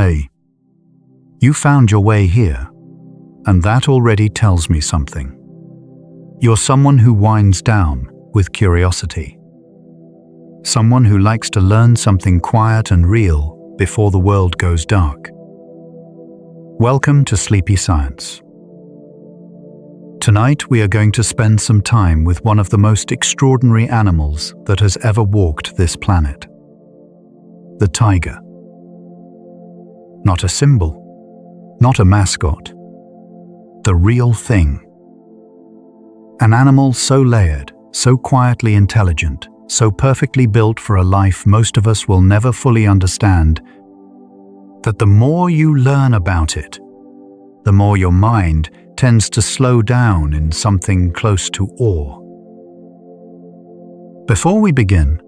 Hey, you found your way here, and that already tells me something. You're someone who winds down with curiosity. Someone who likes to learn something quiet and real before the world goes dark. Welcome to Sleepy Science. Tonight we are going to spend some time with one of the most extraordinary animals that has ever walked this planet. The tiger. Not a symbol, not a mascot. The real thing. An animal so layered, so quietly intelligent, so perfectly built for a life most of us will never fully understand, that the more you learn about it, the more your mind tends to slow down in something close to awe. Before we begin,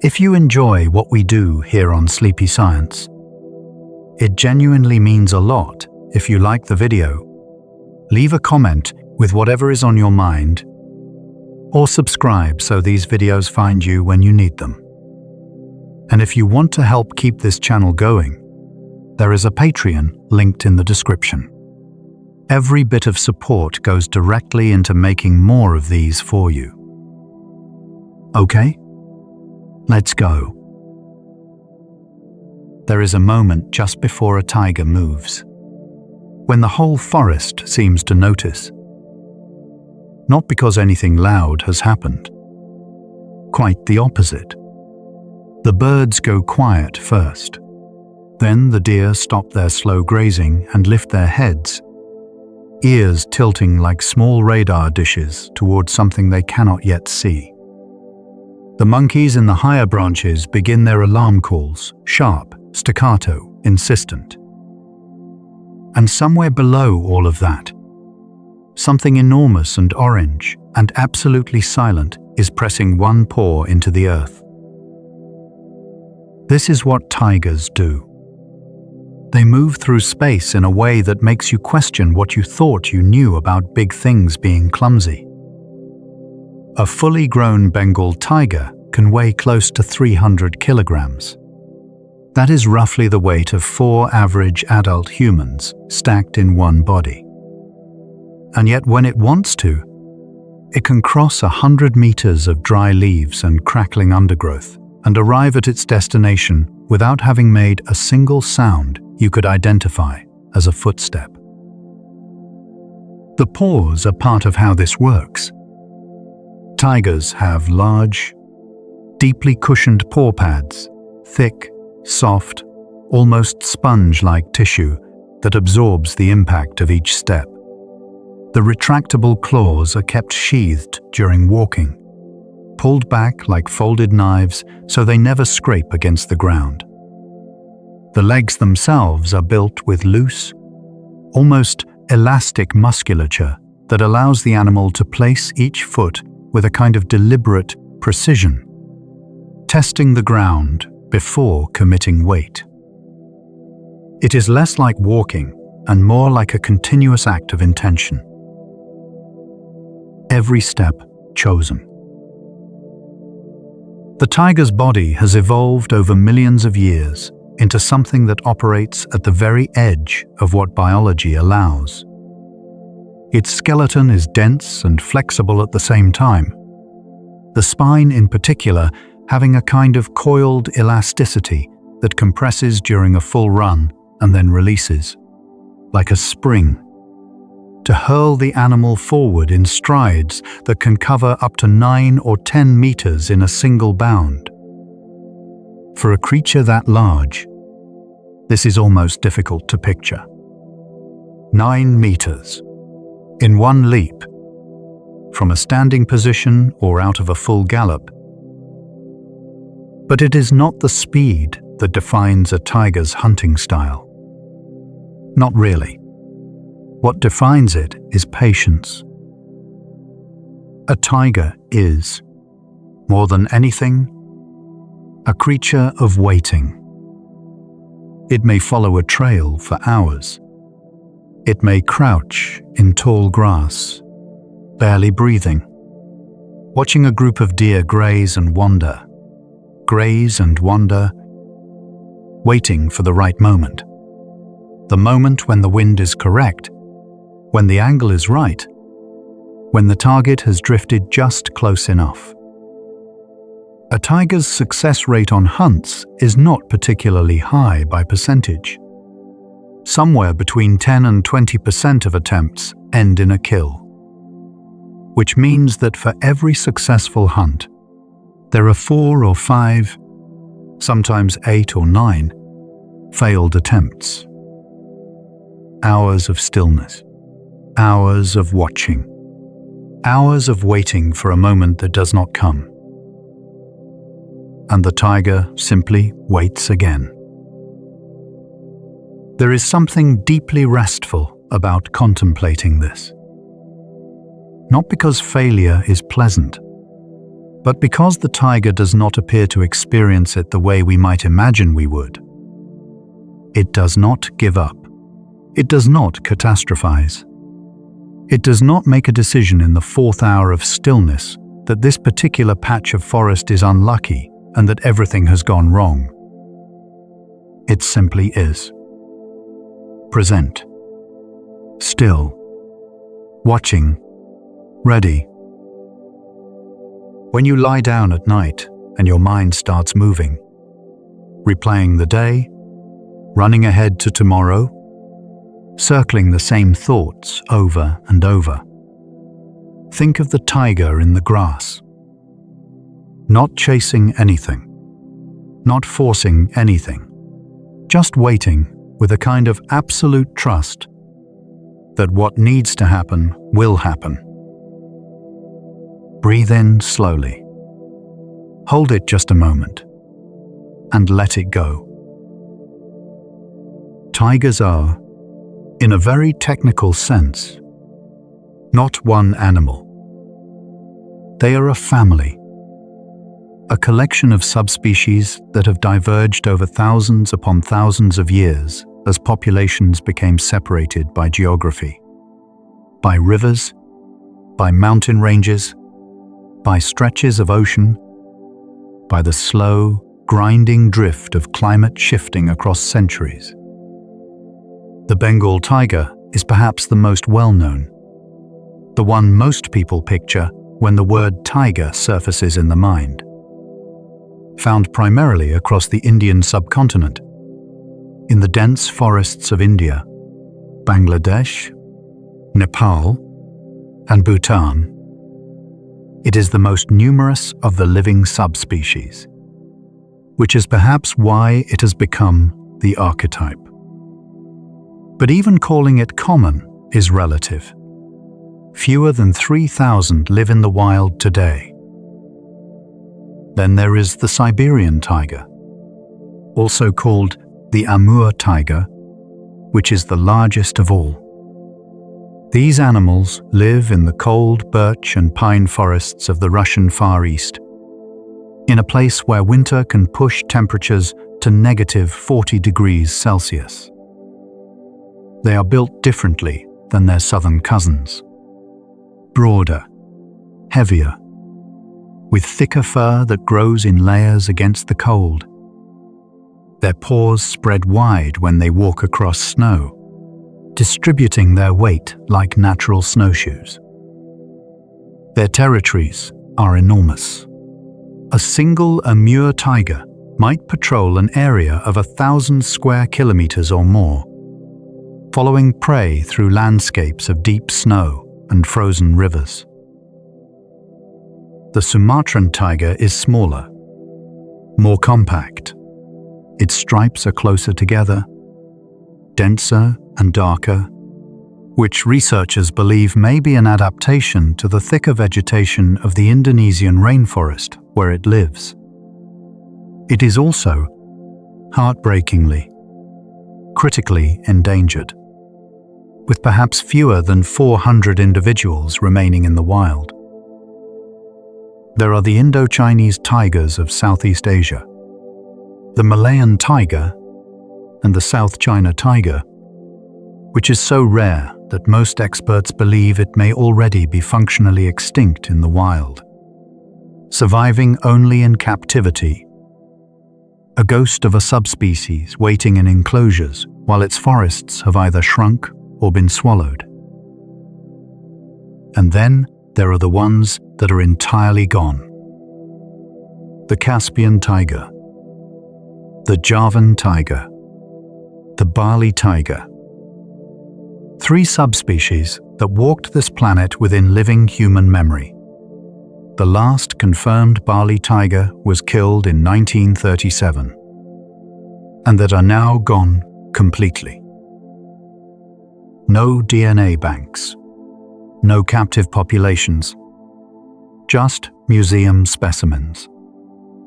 if you enjoy what we do here on Sleepy Science, it genuinely means a lot if you like the video. Leave a comment with whatever is on your mind, or subscribe so these videos find you when you need them. And if you want to help keep this channel going, there is a Patreon linked in the description. Every bit of support goes directly into making more of these for you. Okay? Let's go. There is a moment just before a tiger moves, when the whole forest seems to notice. Not because anything loud has happened. Quite the opposite. The birds go quiet first. Then the deer stop their slow grazing and lift their heads, ears tilting like small radar dishes towards something they cannot yet see. The monkeys in the higher branches begin their alarm calls, sharp, staccato, insistent. And somewhere below all of that, something enormous and orange and absolutely silent is pressing one paw into the earth. This is what tigers do. They move through space in a way that makes you question what you thought you knew about big things being clumsy. A fully grown Bengal tiger can weigh close to 300 kilograms. That is roughly the weight of 4 average adult humans stacked in one body. And yet when it wants to, it can cross 100 meters of dry leaves and crackling undergrowth and arrive at its destination without having made a single sound you could identify as a footstep. The paws are part of how this works. Tigers have large, deeply cushioned paw pads, thick, soft, almost sponge-like tissue that absorbs the impact of each step. The retractable claws are kept sheathed during walking, pulled back like folded knives so they never scrape against the ground. The legs themselves are built with loose, almost elastic musculature that allows the animal to place each foot with a kind of deliberate precision, testing the ground before committing weight. It is less like walking and more like a continuous act of intention. Every step chosen. The tiger's body has evolved over millions of years into something that operates at the very edge of what biology allows. Its skeleton is dense and flexible at the same time, the spine in particular having a kind of coiled elasticity that compresses during a full run and then releases, like a spring, to hurl the animal forward in strides that can cover up to 9 or 10 meters in a single bound. For a creature that large, this is almost difficult to picture. 9 meters, in one leap, from a standing position or out of a full gallop. But it is not the speed that defines a tiger's hunting style. Not really. What defines it is patience. A tiger is, more than anything, a creature of waiting. It may follow a trail for hours. It may crouch in tall grass, barely breathing, watching a group of deer graze and wander, waiting for the right moment. the moment when the wind is correct, when the angle is right, when the target has drifted just close enough. A tiger's success rate on hunts is not particularly high by percentage. Somewhere between 10 and 20% of attempts end in a kill, which means that for every successful hunt, there are 4 or 5, sometimes 8 or 9, failed attempts. Hours of stillness, hours of watching, hours of waiting for a moment that does not come. And the tiger simply waits again. There is something deeply restful about contemplating this. Not because failure is pleasant, but because the tiger does not appear to experience it the way we might imagine we would. It does not give up. It does not catastrophize. It does not make a decision in the 4th hour of stillness that this particular patch of forest is unlucky and that everything has gone wrong. It simply is. Present. Still. Watching. Ready. When you lie down at night and your mind starts moving, replaying the day, running ahead to tomorrow, circling the same thoughts over and over, think of the tiger in the grass. Not chasing anything, not forcing anything, just waiting with a kind of absolute trust that what needs to happen will happen. Breathe in slowly. Hold it just a moment and let it go. Tigers are, in a very technical sense, not one animal. They are a family, a collection of subspecies that have diverged over thousands upon thousands of years as populations became separated by geography, by rivers, by mountain ranges, by stretches of ocean, by the slow, grinding drift of climate shifting across centuries. The Bengal tiger is perhaps the most well-known, the one most people picture when the word tiger surfaces in the mind. Found primarily across the Indian subcontinent, in the dense forests of India, Bangladesh, Nepal, and Bhutan. It is the most numerous of the living subspecies, which is perhaps why it has become the archetype. But even calling it common is relative. Fewer than 3,000 live in the wild today. Then there is the Siberian tiger, also called the Amur tiger, which is the largest of all. These animals live in the cold birch and pine forests of the Russian Far East, in a place where winter can push temperatures to -40 degrees Celsius. They are built differently than their southern cousins. Broader, heavier, with thicker fur that grows in layers against the cold. Their paws spread wide when they walk across snow, distributing their weight like natural snowshoes. Their territories are enormous. A single Amur tiger might patrol an area of 1,000 square kilometers or more, following prey through landscapes of deep snow and frozen rivers. The Sumatran tiger is smaller, more compact. Its stripes are closer together, denser and darker, which researchers believe may be an adaptation to the thicker vegetation of the Indonesian rainforest where it lives. It is also, heartbreakingly, critically endangered, with perhaps fewer than 400 individuals remaining in the wild. There are the Indo-Chinese tigers of Southeast Asia, the Malayan tiger, and the South China tiger, which is so rare that most experts believe it may already be functionally extinct in the wild, surviving only in captivity, a ghost of a subspecies waiting in enclosures while its forests have either shrunk or been swallowed. And then there are the ones that are entirely gone. The Caspian taiga, the Javan taiga, the Bali taiga. 3 subspecies that walked this planet within living human memory. The last confirmed Bali taiga was killed in 1937, and that are now gone completely. No DNA banks, no captive populations, just museum specimens,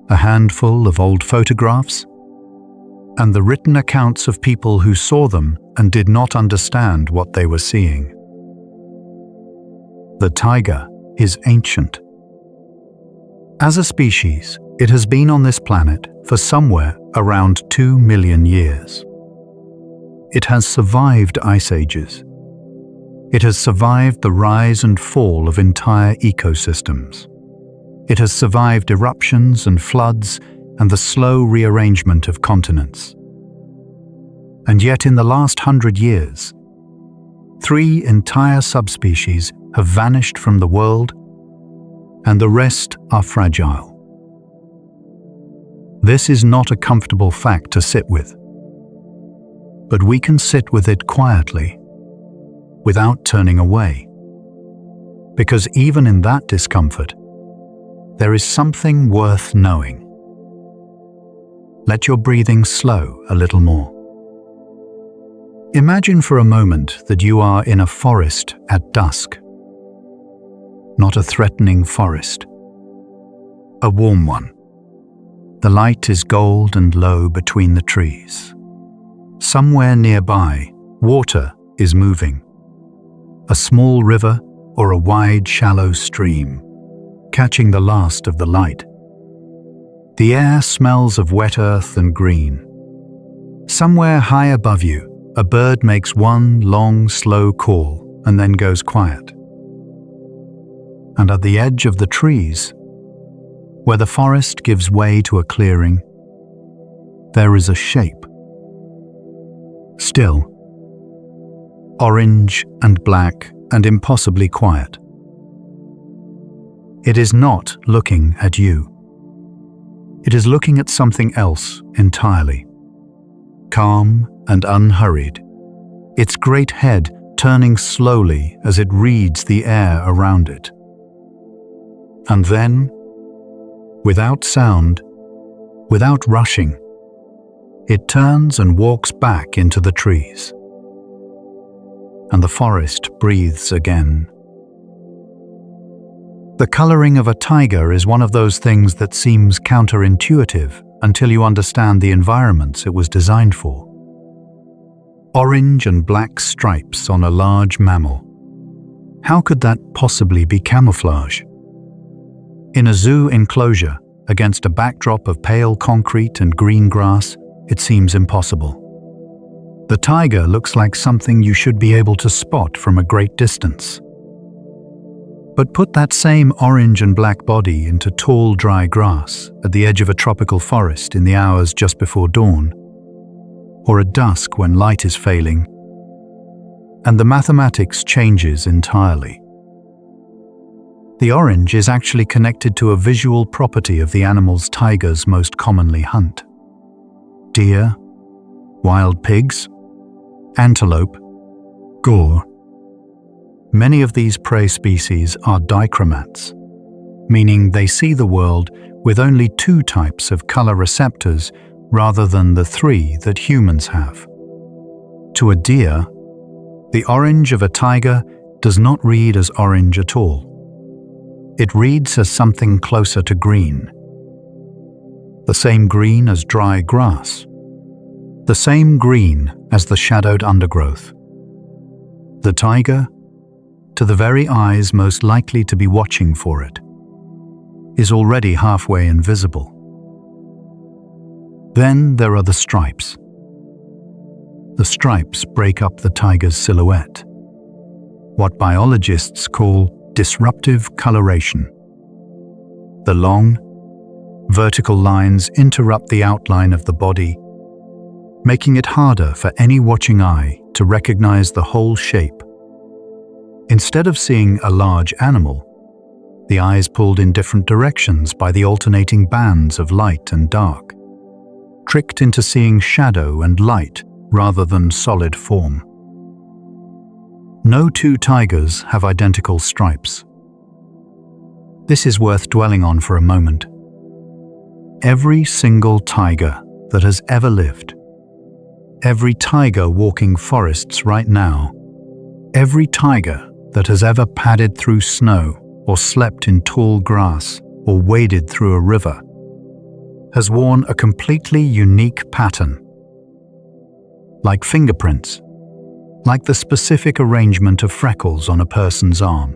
a handful of old photographs, and the written accounts of people who saw them and did not understand what they were seeing. The taiga is ancient. As a species, it has been on this planet for somewhere around 2 million years. It has survived ice ages. It has survived the rise and fall of entire ecosystems. It has survived eruptions and floods and the slow rearrangement of continents. And yet in the last 100 years, 3 entire subspecies have vanished from the world, and the rest are fragile. This is not a comfortable fact to sit with, but we can sit with it quietly, without turning away. Because even in that discomfort, there is something worth knowing. Let your breathing slow a little more. Imagine for a moment that you are in a forest at dusk. Not a threatening forest, a warm one. The light is gold and low between the trees. Somewhere nearby, water is moving. A small river or a wide, shallow stream, catching the last of the light. The air smells of wet earth and green. Somewhere high above you, a bird makes one long, slow call and then goes quiet. And at the edge of the trees, where the forest gives way to a clearing, there is a shape. Still, orange and black and impossibly quiet. It is not looking at you. It is looking at something else entirely. Calm and unhurried, its great head turning slowly as it reads the air around it. And then, without sound, without rushing, it turns and walks back into the trees. And the forest breathes again. The coloring of a taiga is one of those things that seems counterintuitive until you understand the environments it was designed for. Orange and black stripes on a large mammal. How could that possibly be camouflage? In a zoo enclosure, against a backdrop of pale concrete and green grass, it seems impossible. The taiga looks like something you should be able to spot from a great distance. But put that same orange and black body into tall, dry grass at the edge of a tropical forest in the hours just before dawn, or at dusk when light is failing, and the mathematics changes entirely. The orange is actually connected to a visual property of the animals tigers most commonly hunt. Deer, wild pigs, antelope, gore. Many of these prey species are dichromats, meaning they see the world with only 2 types of color receptors rather than the 3 that humans have. To a deer, the orange of a taiga does not read as orange at all. It reads as something closer to green. The same green as dry grass. The same green as the shadowed undergrowth. The taiga, to the very eyes most likely to be watching for it, is already halfway invisible. Then there are the stripes. The stripes break up the taiga's silhouette, what biologists call disruptive coloration. The long, vertical lines interrupt the outline of the body, making it harder for any watching eye to recognize the whole shape. Instead of seeing a large animal, the eye is pulled in different directions by the alternating bands of light and dark, tricked into seeing shadow and light rather than solid form. No two tigers have identical stripes. This is worth dwelling on for a moment. Every single tiger that has ever lived, every tiger walking forests right now, every tiger that has ever padded through snow or slept in tall grass or waded through a river, has worn a completely unique pattern. Like fingerprints, like the specific arrangement of freckles on a person's arm.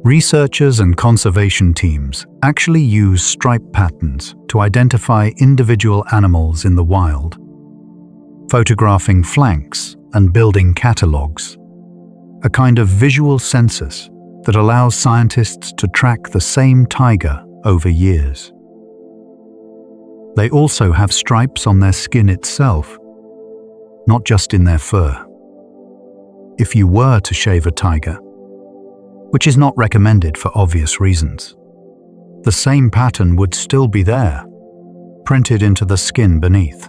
Researchers and conservation teams actually use stripe patterns to identify individual animals in the wild, photographing flanks and building catalogs, a kind of visual census that allows scientists to track the same tiger over years. They also have stripes on their skin itself, not just in their fur. If you were to shave a tiger, which is not recommended for obvious reasons, the same pattern would still be there, printed into the skin beneath.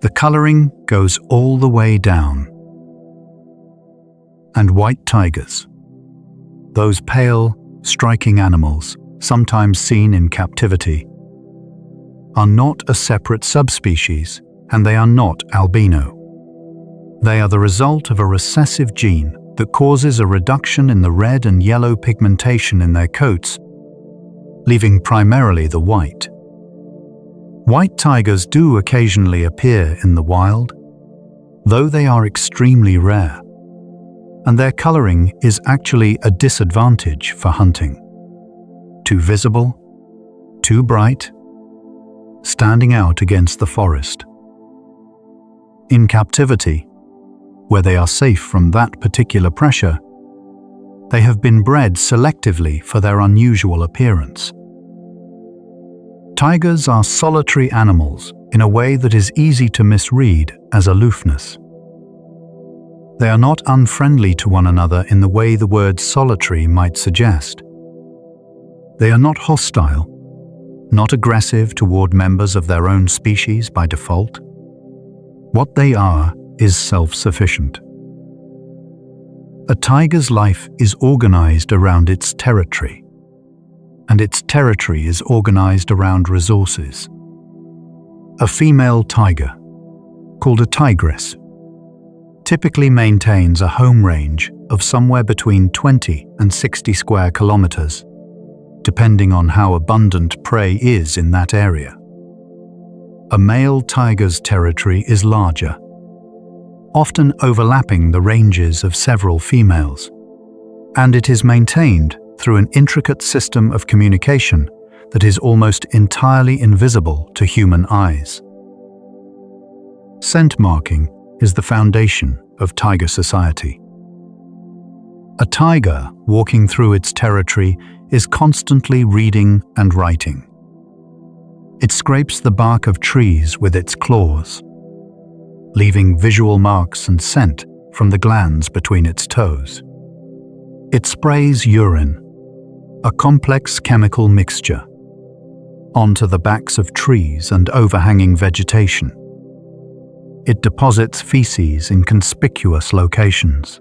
The coloring goes all the way down. And white tigers, those pale, striking animals, sometimes seen in captivity, are not a separate subspecies, and they are not albino. They are the result of a recessive gene that causes a reduction in the red and yellow pigmentation in their coats, leaving primarily the white. White tigers do occasionally appear in the wild, though they are extremely rare, and their coloring is actually a disadvantage for hunting. Too visible, too bright, standing out against the forest. In captivity, where they are safe from that particular pressure, they have been bred selectively for their unusual appearance. Tigers are solitary animals in a way that is easy to misread as aloofness. They are not unfriendly to one another in the way the word solitary might suggest. They are not hostile, not aggressive toward members of their own species by default. What they are is self-sufficient. A tiger's life is organized around its territory, and its territory is organized around resources. A female tiger, called a tigress, typically maintains a home range of somewhere between 20 and 60 square kilometers, depending on how abundant prey is in that area. A male tiger's territory is larger, often overlapping the ranges of several females, and it is maintained through an intricate system of communication that is almost entirely invisible to human eyes. Scent marking is the foundation of tiger society. A tiger walking through its territory is constantly reading and writing. It scrapes the bark of trees with its claws, leaving visual marks and scent from the glands between its toes. It sprays urine, a complex chemical mixture, onto the backs of trees and overhanging vegetation. It deposits feces in conspicuous locations.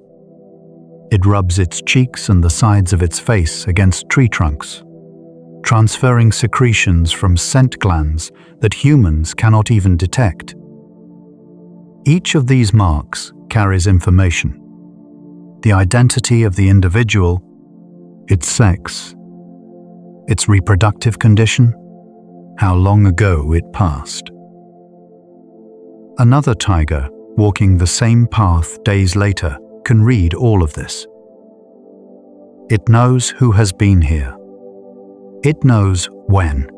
It rubs its cheeks and the sides of its face against tree trunks, transferring secretions from scent glands that humans cannot even detect. Each of these marks carries information: the identity of the individual, its sex, its reproductive condition, how long ago it passed. Another tiger, walking the same path days later, can read all of this. It knows who has been here. It knows when.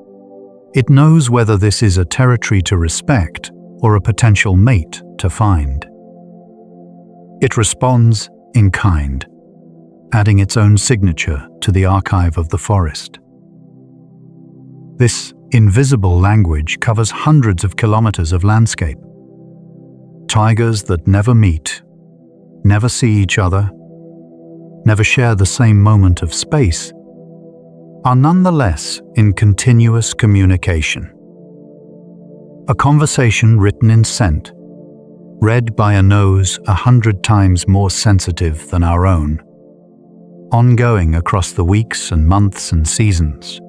It knows whether this is a territory to respect or a potential mate to find. It responds in kind, adding its own signature to the archive of the forest. This invisible language covers hundreds of kilometers of landscape. Tigers that never meet, never see each other, never share the same moment of space, are nonetheless in continuous communication. A conversation written in scent, read by a nose 100 times more sensitive than our own, ongoing across the weeks and months and seasons.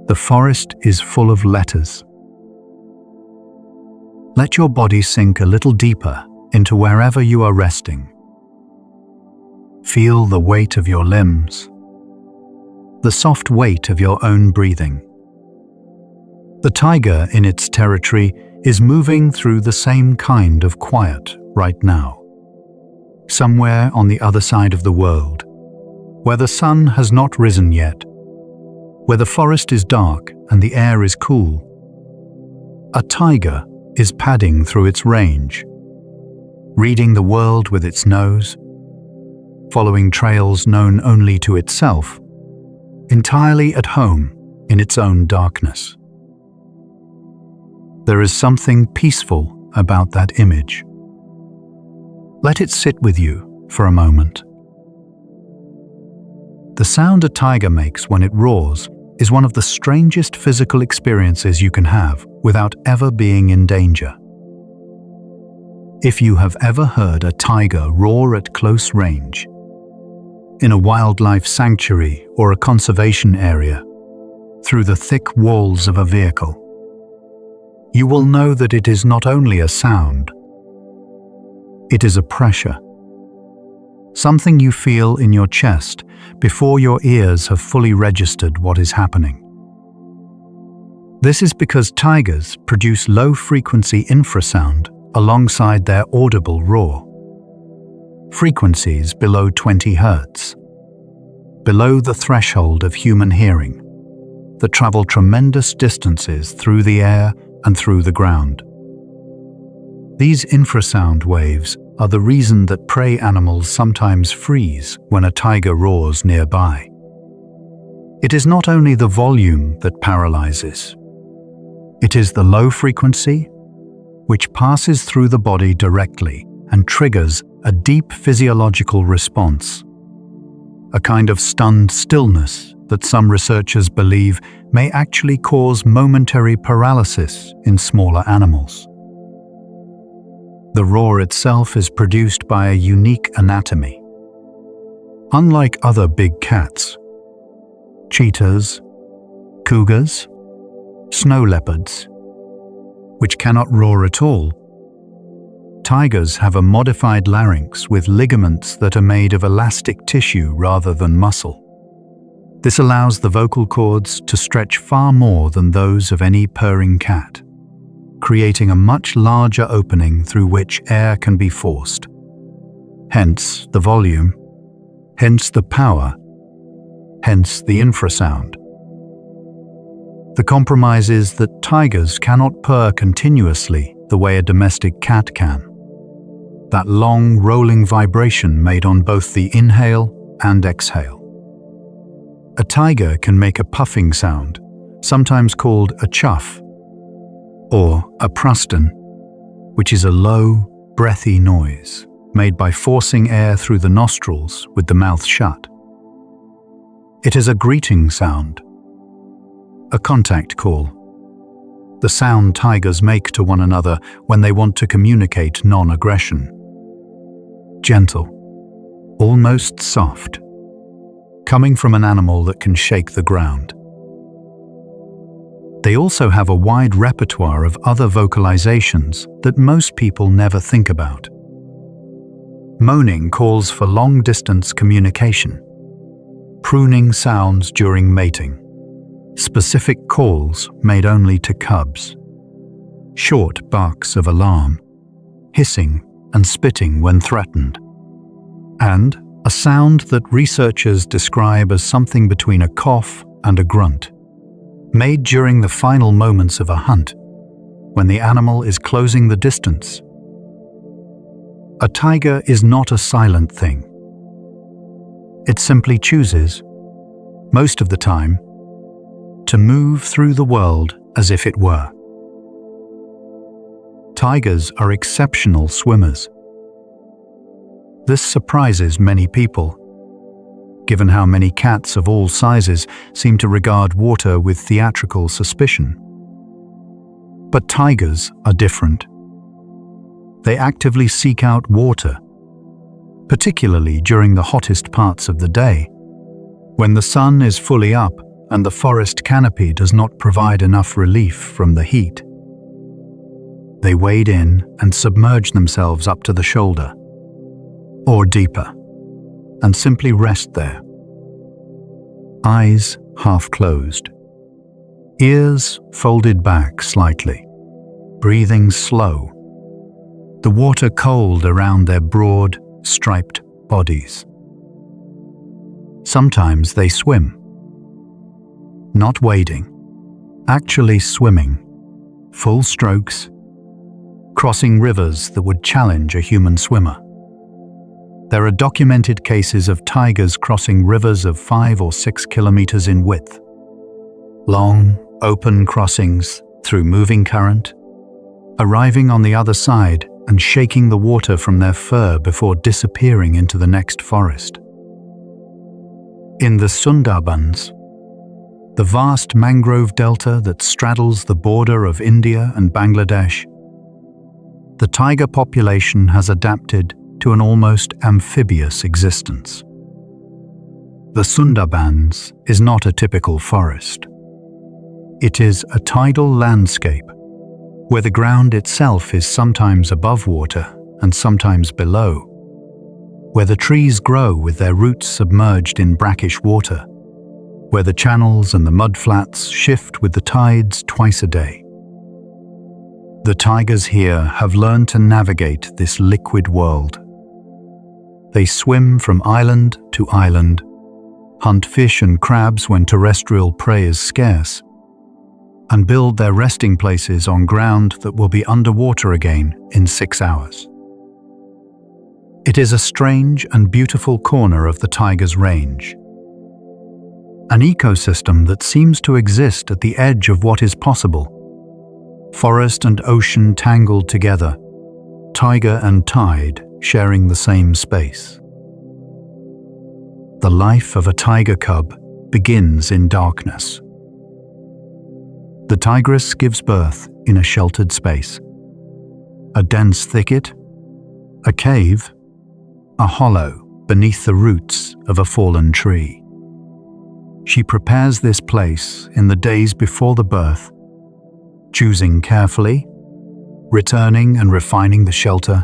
The forest is full of letters. Let your body sink a little deeper into wherever you are resting. Feel the weight of your limbs, the soft weight of your own breathing. The tiger in its territory is moving through the same kind of quiet right now, somewhere on the other side of the world, where the sun has not risen yet, where the forest is dark and the air is cool. A tiger is padding through its range, reading the world with its nose, following trails known only to itself, entirely at home in its own darkness. There is something peaceful about that image. Let it sit with you for a moment. The sound a tiger makes when it roars is one of the strangest physical experiences you can have without ever being in danger. If you have ever heard a tiger roar at close range, in a wildlife sanctuary or a conservation area, through the thick walls of a vehicle, you will know that it is not only a sound, it is a pressure. Something you feel in your chest before your ears have fully registered what is happening. This is because tigers produce low-frequency infrasound alongside their audible roar. Frequencies below 20 Hz, below the threshold of human hearing, that travel tremendous distances through the air and through the ground. These infrasound waves are the reason that prey animals sometimes freeze when a tiger roars nearby. It is not only the volume that paralyzes. It is the low frequency, which passes through the body directly and triggers a deep physiological response, a kind of stunned stillness that some researchers believe may actually cause momentary paralysis in smaller animals. The roar itself is produced by a unique anatomy. Unlike other big cats, cheetahs, cougars, snow leopards, which cannot roar at all, tigers have a modified larynx with ligaments that are made of elastic tissue rather than muscle. This allows the vocal cords to stretch far more than those of any purring cat, creating a much larger opening through which air can be forced. Hence the volume, hence the power, hence the infrasound. The compromise is that tigers cannot purr continuously the way a domestic cat can. That long, rolling vibration made on both the inhale and exhale. A tiger can make a puffing sound, sometimes called a chuff, or a pruston, which is a low, breathy noise made by forcing air through the nostrils with the mouth shut. It is a greeting sound, a contact call, the sound tigers make to one another when they want to communicate non-aggression. Gentle, almost soft, coming from an animal that can shake the ground. They also have a wide repertoire of other vocalizations that most people never think about. Moaning calls for long-distance communication, pruning sounds during mating, specific calls made only to cubs, short barks of alarm, hissing and spitting when threatened, and a sound that researchers describe as something between a cough and a grunt, made during the final moments of a hunt, when the animal is closing the distance. A tiger is not a silent thing. It simply chooses, most of the time, to move through the world as if it were. Tigers are exceptional swimmers. This surprises many people, given how many cats of all sizes seem to regard water with theatrical suspicion. But tigers are different. They actively seek out water, particularly during the hottest parts of the day, when the sun is fully up and the forest canopy does not provide enough relief from the heat. They wade in and submerge themselves up to the shoulder, or deeper, and simply rest there. Eyes half closed, ears folded back slightly, breathing slow, the water cold around their broad, striped bodies. Sometimes they swim. Not wading, actually swimming, full strokes, crossing rivers that would challenge a human swimmer. There are documented cases of tigers crossing rivers of 5 or 6 kilometers in width. Long, open crossings through moving current, arriving on the other side and shaking the water from their fur before disappearing into the next forest. In the Sundarbans, the vast mangrove delta that straddles the border of India and Bangladesh, the tiger population has adapted to an almost amphibious existence. The Sundarbans is not a typical forest. It is a tidal landscape where the ground itself is sometimes above water and sometimes below, where the trees grow with their roots submerged in brackish water, where the channels and the mudflats shift with the tides twice a day. The tigers here have learned to navigate this liquid world. They swim from island to island, hunt fish and crabs when terrestrial prey is scarce, and build their resting places on ground that will be underwater again in 6 hours. It is a strange and beautiful corner of the tiger's range. An ecosystem that seems to exist at the edge of what is possible. Forest and ocean tangled together, tiger and tide sharing the same space. The life of a tiger cub begins in darkness. The tigress gives birth in a sheltered space. A dense thicket, a cave, a hollow beneath the roots of a fallen tree. She prepares this place in the days before the birth, choosing carefully, returning and refining the shelter,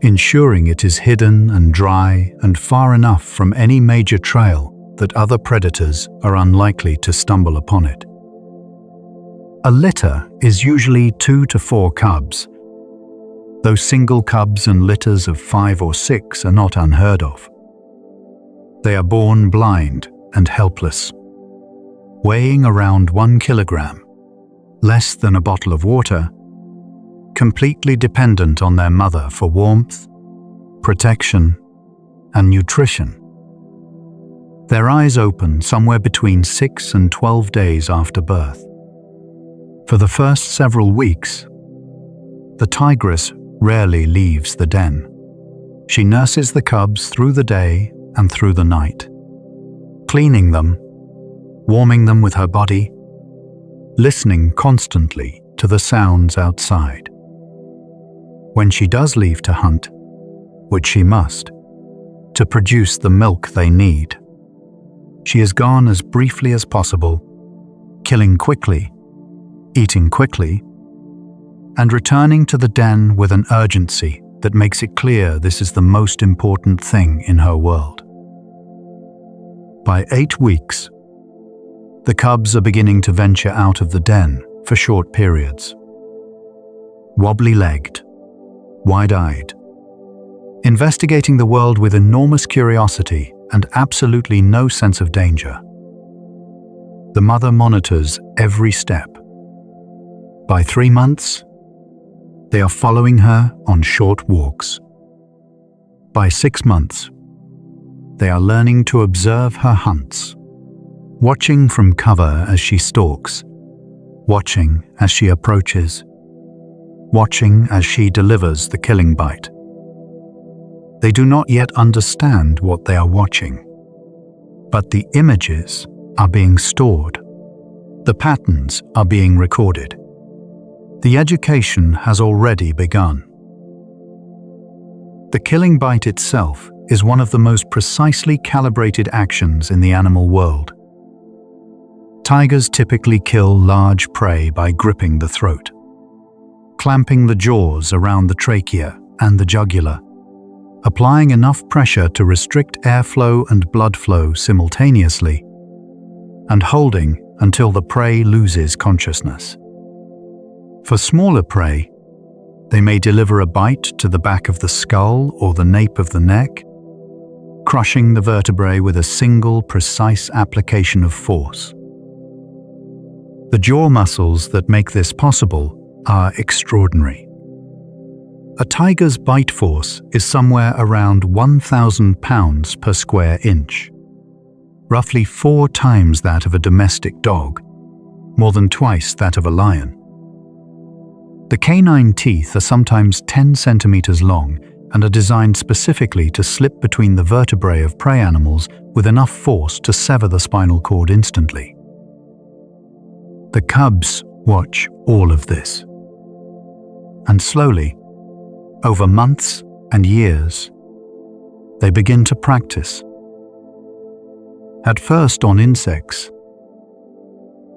ensuring it is hidden and dry and far enough from any major trail that other predators are unlikely to stumble upon it. A litter is usually 2 to 4 cubs, though single cubs and litters of 5 or 6 are not unheard of. They are born blind and helpless, weighing around 1 kilogram, less than a bottle of water, completely dependent on their mother for warmth, protection, and nutrition. Their eyes open somewhere between 6 and 12 days after birth. For the first several weeks, the tigress rarely leaves the den. She nurses the cubs through the day and through the night, cleaning them, warming them with her body, listening constantly to the sounds outside. When she does leave to hunt, which she must, to produce the milk they need, she is gone as briefly as possible, killing quickly, eating quickly, and returning to the den with an urgency that makes it clear this is the most important thing in her world. By 8 weeks, the cubs are beginning to venture out of the den for short periods. Wobbly-legged, wide-eyed, investigating the world with enormous curiosity and absolutely no sense of danger. The mother monitors every step. By 3 months, they are following her on short walks. By 6 months, they are learning to observe her hunts, watching from cover as she stalks, watching as she approaches, watching as she delivers the killing bite. They do not yet understand what they are watching, but the images are being stored. The patterns are being recorded. The education has already begun. The killing bite itself is one of the most precisely calibrated actions in the animal world. Tigers typically kill large prey by gripping the throat, clamping the jaws around the trachea and the jugular, applying enough pressure to restrict airflow and blood flow simultaneously, and holding until the prey loses consciousness. For smaller prey, they may deliver a bite to the back of the skull or the nape of the neck, crushing the vertebrae with a single precise application of force. The jaw muscles that make this possible are extraordinary. A tiger's bite force is somewhere around 1,000 pounds per square inch, roughly 4 times that of a domestic dog, more than twice that of a lion. The canine teeth are sometimes 10 centimeters long and are designed specifically to slip between the vertebrae of prey animals with enough force to sever the spinal cord instantly. The cubs watch all of this. And slowly, over months and years, they begin to practice. At first on insects,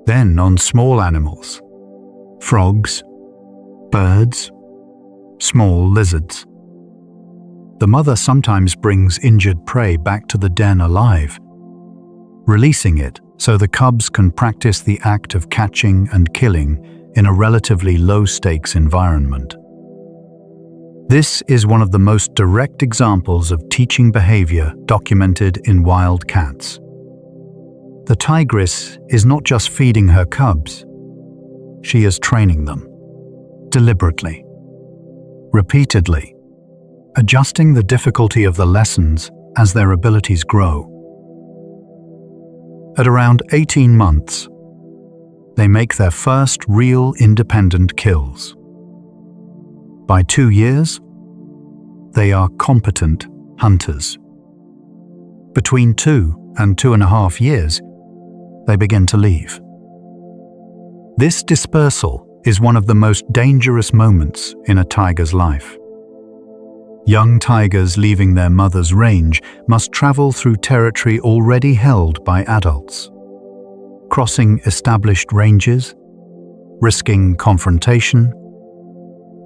then on small animals, frogs, birds, small lizards. The mother sometimes brings injured prey back to the den alive, releasing it so the cubs can practice the act of catching and killing in a relatively low-stakes environment. This is one of the most direct examples of teaching behavior documented in wild cats. The tigress is not just feeding her cubs, she is training them, deliberately, repeatedly, adjusting the difficulty of the lessons as their abilities grow. At around 18 months, they make their first real independent kills. By 2 years, they are competent hunters. Between 2 and 2.5 years, they begin to leave. This dispersal is one of the most dangerous moments in a tiger's life. Young tigers leaving their mother's range must travel through territory already held by adults, crossing established ranges, risking confrontation,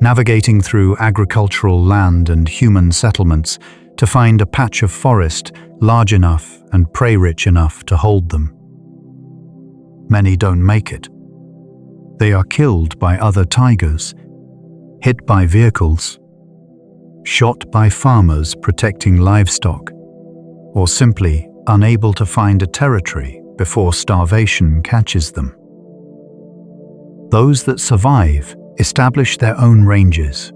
navigating through agricultural land and human settlements to find a patch of forest large enough and prey-rich enough to hold them. Many don't make it. They are killed by other tigers, hit by vehicles, shot by farmers protecting livestock, or simply unable to find a territory before starvation catches them. Those that survive establish their own ranges,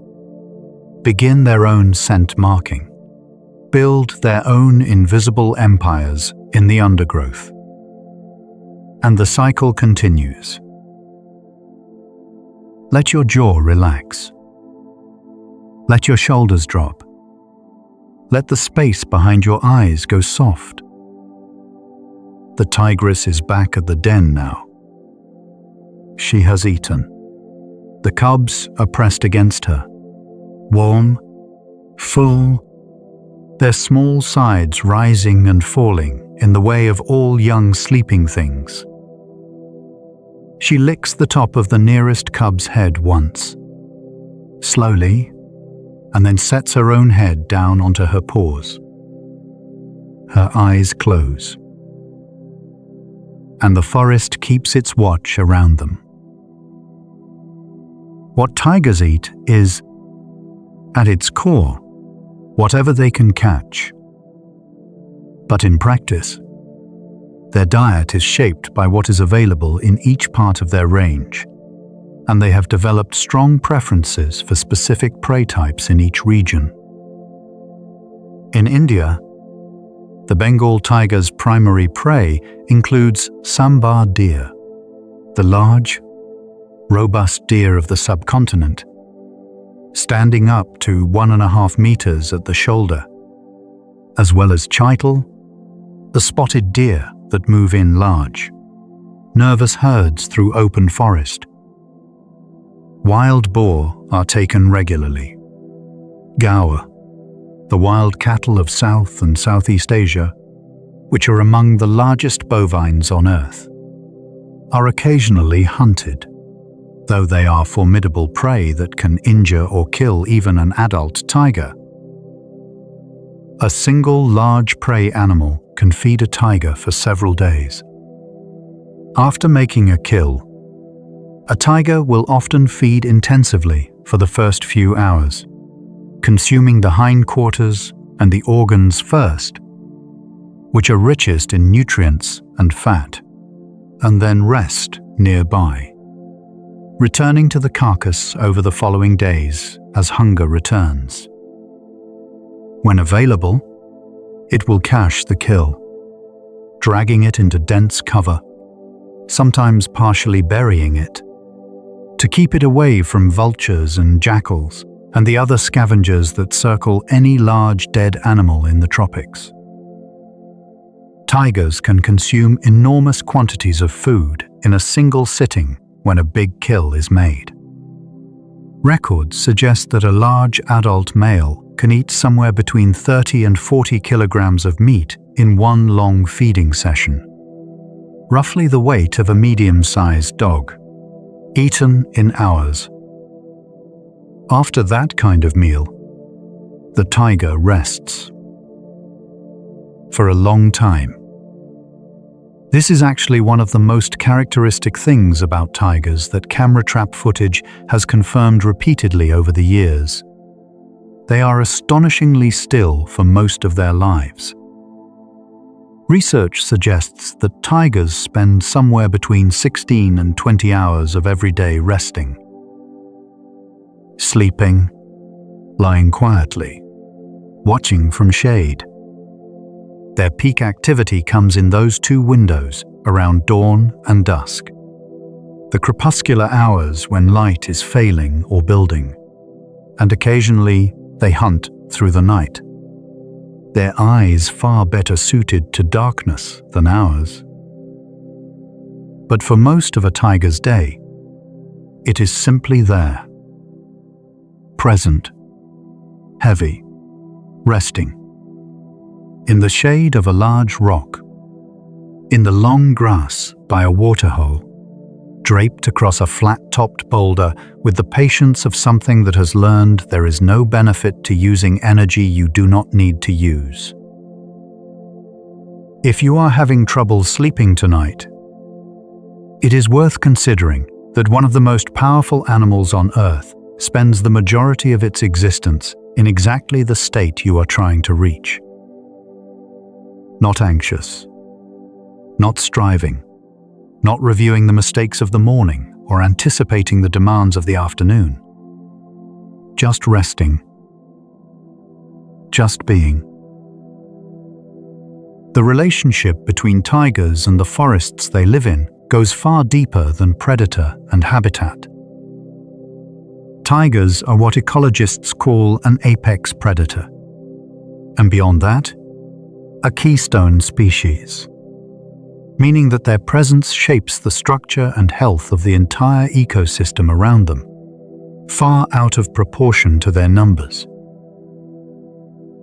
begin their own scent marking, build their own invisible empires in the undergrowth. And the cycle continues. Let your jaw relax. Let your shoulders drop. Let the space behind your eyes go soft. The tigress is back at the den now. She has eaten. The cubs are pressed against her, warm, full, their small sides rising and falling in the way of all young sleeping things. She licks the top of the nearest cub's head once, slowly, and then sets her own head down onto her paws. Her eyes close, and the forest keeps its watch around them. What tigers eat is, at its core, whatever they can catch. But in practice, their diet is shaped by what is available in each part of their range, and they have developed strong preferences for specific prey types in each region. In India, The Bengal tiger's primary prey includes sambar deer, the large, robust deer of the subcontinent, standing up to 1.5 meters at the shoulder, as well as chital, the spotted deer that move in large, nervous herds through open forest. Wild boar are taken regularly. Gaur, the wild cattle of South and Southeast Asia, which are among the largest bovines on Earth, are occasionally hunted, though they are formidable prey that can injure or kill even an adult tiger. A single large prey animal can feed a tiger for several days. After making a kill, a tiger will often feed intensively for the first few hours, consuming the hindquarters and the organs first, which are richest in nutrients and fat, and then rest nearby, returning to the carcass over the following days as hunger returns. When available, it will cache the kill, dragging it into dense cover, sometimes partially burying it, to keep it away from vultures and jackals and the other scavengers that circle any large dead animal in the tropics. Tigers can consume enormous quantities of food in a single sitting when a big kill is made. Records suggest that a large adult male can eat somewhere between 30 and 40 kilograms of meat in one long feeding session, roughly the weight of a medium-sized dog, eaten in hours. After that kind of meal, the tiger rests for a long time. This is actually one of the most characteristic things about tigers that camera trap footage has confirmed repeatedly over the years. They are astonishingly still for most of their lives. Research suggests that tigers spend somewhere between 16 and 20 hours of every day resting, sleeping, lying quietly, watching from shade. Their peak activity comes in those two windows around dawn and dusk, the crepuscular hours when light is failing or building, and occasionally they hunt through the night. Their eyes far better suited to darkness than ours. But for most of a tiger's day, it is simply there, present, heavy, resting, in the shade of a large rock, in the long grass by a waterhole, draped across a flat-topped boulder with the patience of something that has learned there is no benefit to using energy you do not need to use. If you are having trouble sleeping tonight, it is worth considering that one of the most powerful animals on Earth spends the majority of its existence in exactly the state you are trying to reach. Not anxious, not striving, not reviewing the mistakes of the morning or anticipating the demands of the afternoon. Just resting, just being. The relationship between tigers and the forests they live in goes far deeper than predator and habitat. Tigers are what ecologists call an apex predator, and beyond that, a keystone species, meaning that their presence shapes the structure and health of the entire ecosystem around them, far out of proportion to their numbers.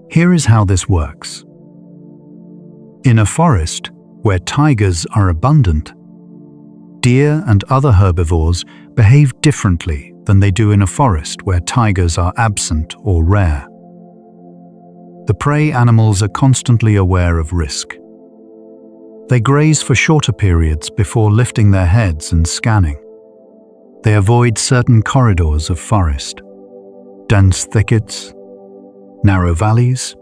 Here is how this works. In a forest where tigers are abundant, deer and other herbivores behave differently than they do in a forest where tigers are absent or rare. The prey animals are constantly aware of risk. They graze for shorter periods before lifting their heads and scanning. They avoid certain corridors of forest, dense thickets, narrow valleys,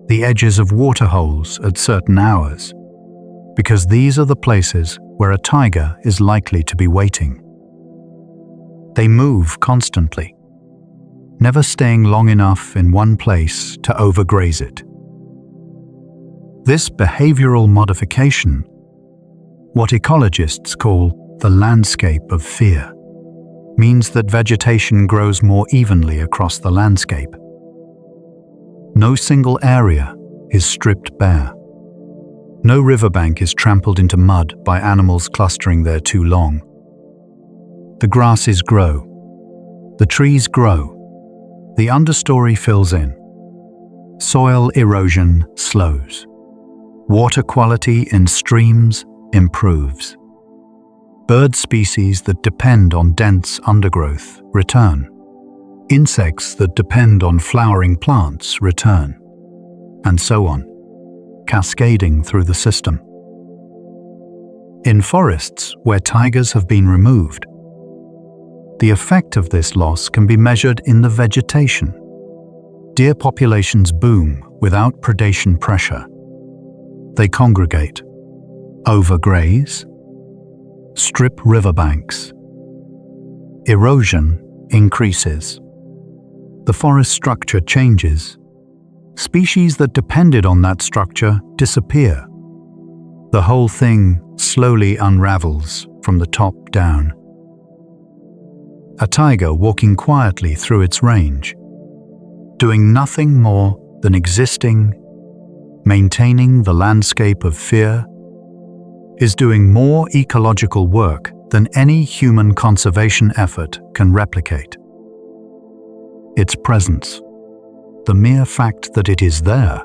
the edges of waterholes at certain hours, because these are the places where a tiger is likely to be waiting. They move constantly, never staying long enough in one place to overgraze it. This behavioral modification, what ecologists call the landscape of fear, means that vegetation grows more evenly across the landscape. No single area is stripped bare. No riverbank is trampled into mud by animals clustering there too long. The grasses grow. The trees grow. The understory fills in. Soil erosion slows. Water quality in streams improves. Bird species that depend on dense undergrowth return. Insects that depend on flowering plants return. And so on, cascading through the system. In forests where tigers have been removed, the effect of this loss can be measured in the vegetation. Deer populations boom without predation pressure. They congregate, overgraze, strip riverbanks. Erosion increases. The forest structure changes. Species that depended on that structure disappear. The whole thing slowly unravels from the top down. A tiger walking quietly through its range, doing nothing more than existing, maintaining the landscape of fear, is doing more ecological work than any human conservation effort can replicate. Its presence, the mere fact that it is there,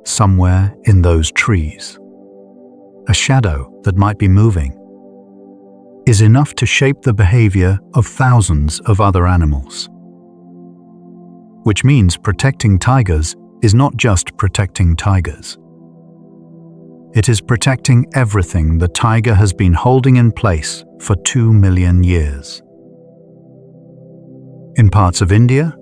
somewhere in those trees, a shadow that might be moving, is enough to shape the behavior of thousands of other animals. Which means protecting tigers is not just protecting tigers. It is protecting everything the tiger has been holding in place for 2 million years. In parts of India,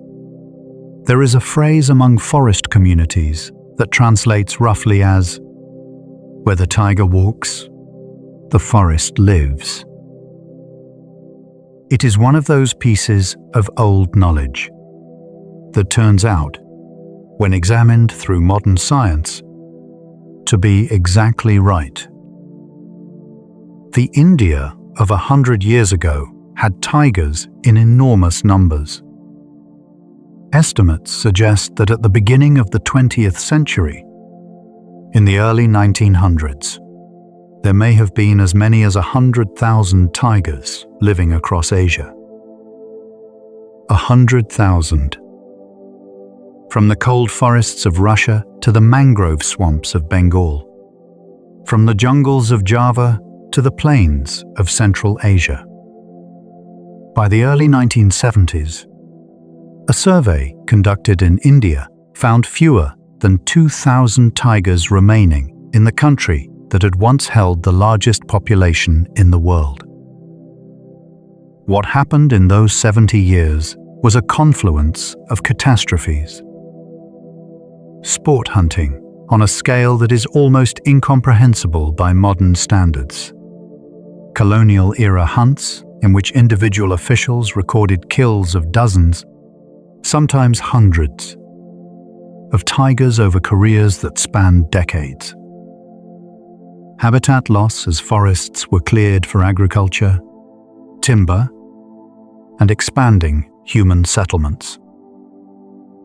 there is a phrase among forest communities that translates roughly as, "Where the tiger walks, the forest lives." It is one of those pieces of old knowledge that turns out, when examined through modern science, to be exactly right. The India of 100 years ago had tigers in enormous numbers. Estimates suggest that at the beginning of the 20th century, in the early 1900s, there may have been as many as 100,000 tigers living across Asia. 100,000. From the cold forests of Russia to the mangrove swamps of Bengal. From the jungles of Java to the plains of Central Asia. By the early 1970s, a survey conducted in India found fewer than 2,000 tigers remaining in the country that had once held the largest population in the world. What happened in those 70 years was a confluence of catastrophes. Sport hunting on a scale that is almost incomprehensible by modern standards. Colonial-era hunts in which individual officials recorded kills of dozens, sometimes hundreds, of tigers over careers that spanned decades. Habitat loss as forests were cleared for agriculture, timber, and expanding human settlements.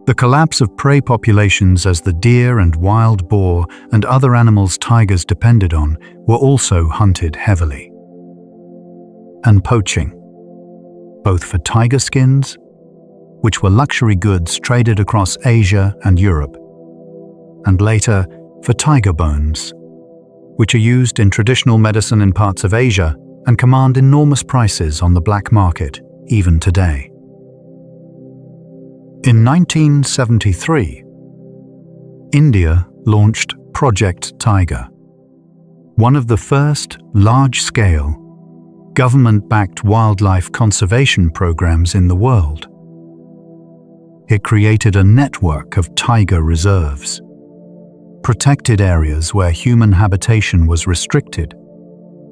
The collapse of prey populations as the deer and wild boar and other animals tigers depended on were also hunted heavily. And poaching, both for tiger skins, which were luxury goods traded across Asia and Europe, and later for tiger bones, which are used in traditional medicine in parts of Asia and command enormous prices on the black market even today. In 1973, India launched Project Tiger, one of the first large-scale, government-backed wildlife conservation programs in the world. It created a network of tiger reserves, protected areas where human habitation was restricted,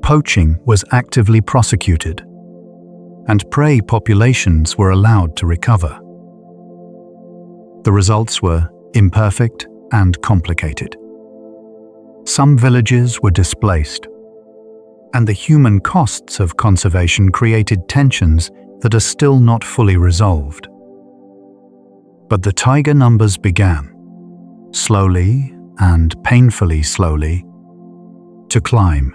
poaching was actively prosecuted, and prey populations were allowed to recover. The results were imperfect and complicated. Some villages were displaced, and the human costs of conservation created tensions that are still not fully resolved. But the tiger numbers began, slowly and painfully slowly, to climb.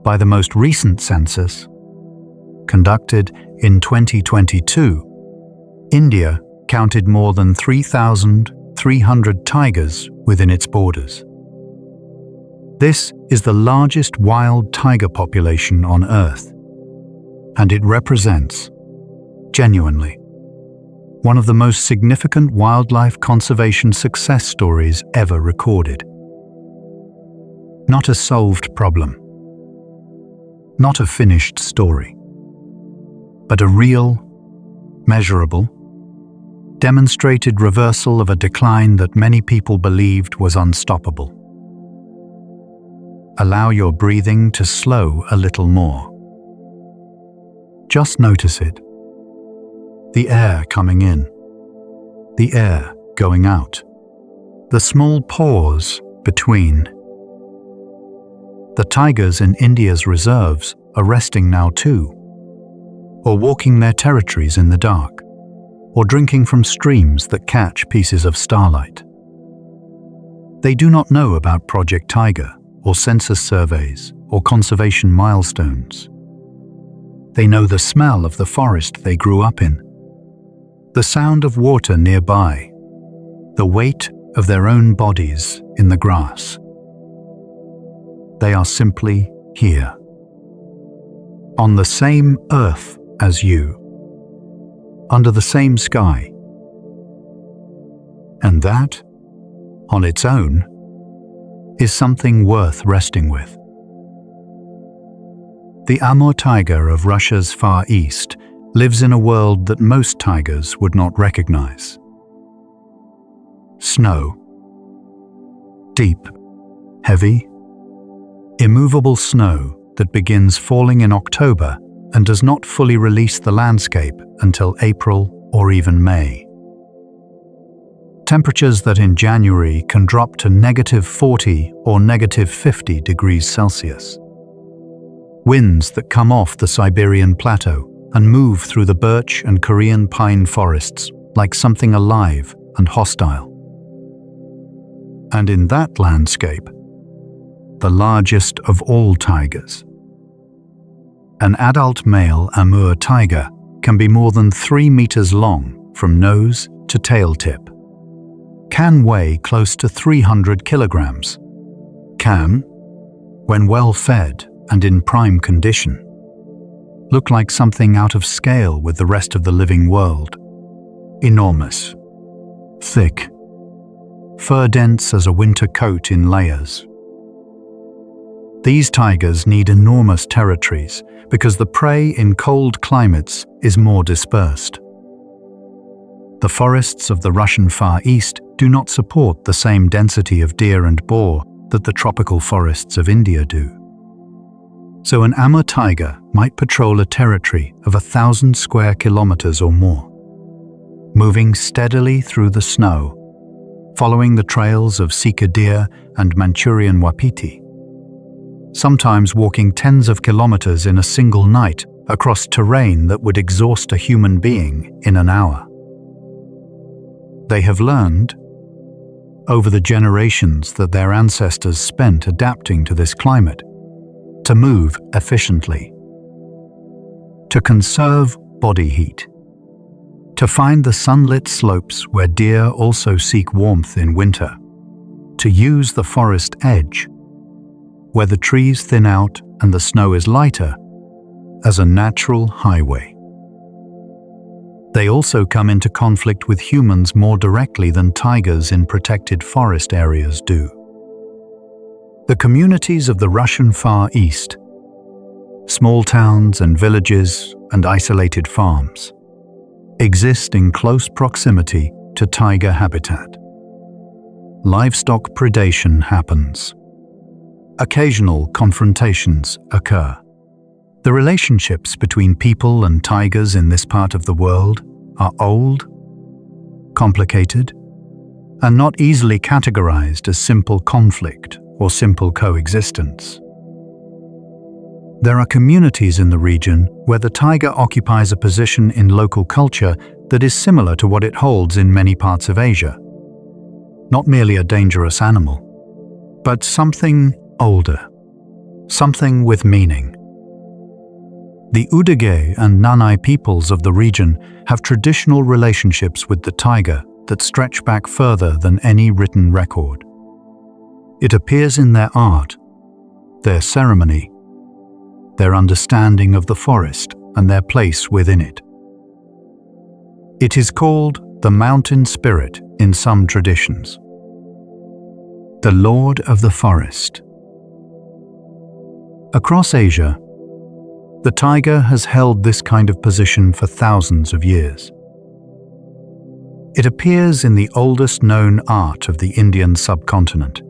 By the most recent census, conducted in 2022, India counted more than 3,300 tigers within its borders. This is the largest wild tiger population on Earth, and it represents, genuinely, one of the most significant wildlife conservation success stories ever recorded. Not a solved problem, not a finished story, but a real, measurable, demonstrated reversal of a decline that many people believed was unstoppable. Allow your breathing to slow a little more. Just notice it. The air coming in, the air going out, the small pause between. The tigers in India's reserves are resting now too, or walking their territories in the dark, or drinking from streams that catch pieces of starlight. They do not know about Project Tiger, or census surveys, or conservation milestones. They know the smell of the forest they grew up in, the sound of water nearby, the weight of their own bodies in the grass. They are simply here, on the same earth as you, under the same sky. And that, on its own, is something worth resting with. The Amur tiger of Russia's Far East lives in a world that most tigers would not recognize. Snow. Deep, heavy, immovable snow that begins falling in October and does not fully release the landscape until April or even May. Temperatures that in January can drop to -40 or -50 degrees Celsius. Winds that come off the Siberian plateau and move through the birch and Korean pine forests like something alive and hostile. And in that landscape, the largest of all tigers. An adult male Amur tiger can be more than 3 meters long from nose to tail tip, can weigh close to 300 kilograms, can, when well fed and in prime condition, look like something out of scale with the rest of the living world. Enormous, thick, fur-dense as a winter coat in layers. These tigers need enormous territories because the prey in cold climates is more dispersed. The forests of the Russian Far East do not support the same density of deer and boar that the tropical forests of India do. So an Amur tiger might patrol a territory of 1,000 square kilometers or more, moving steadily through the snow, following the trails of Sika deer and Manchurian wapiti, sometimes walking tens of kilometers in a single night across terrain that would exhaust a human being in an hour. They have learned, over the generations that their ancestors spent adapting to this climate, to move efficiently, to conserve body heat, to find the sunlit slopes where deer also seek warmth in winter, to use the forest edge, where the trees thin out and the snow is lighter, as a natural highway. They also come into conflict with humans more directly than tigers in protected forest areas do. The communities of the Russian Far East, small towns and villages and isolated farms, exist in close proximity to tiger habitat. Livestock predation happens. Occasional confrontations occur. The relationships between people and tigers in this part of the world are old, complicated, and not easily categorized as simple conflict or simple coexistence. There are communities in the region where the tiger occupies a position in local culture that is similar to what it holds in many parts of Asia. Not merely a dangerous animal, but something older, something with meaning. The Udege and Nanai peoples of the region have traditional relationships with the tiger that stretch back further than any written record. It appears in their art, their ceremony, their understanding of the forest and their place within it. It is called the mountain spirit in some traditions, the Lord of the Forest. Across Asia, the tiger has held this kind of position for thousands of years. It appears in the oldest known art of the Indian subcontinent,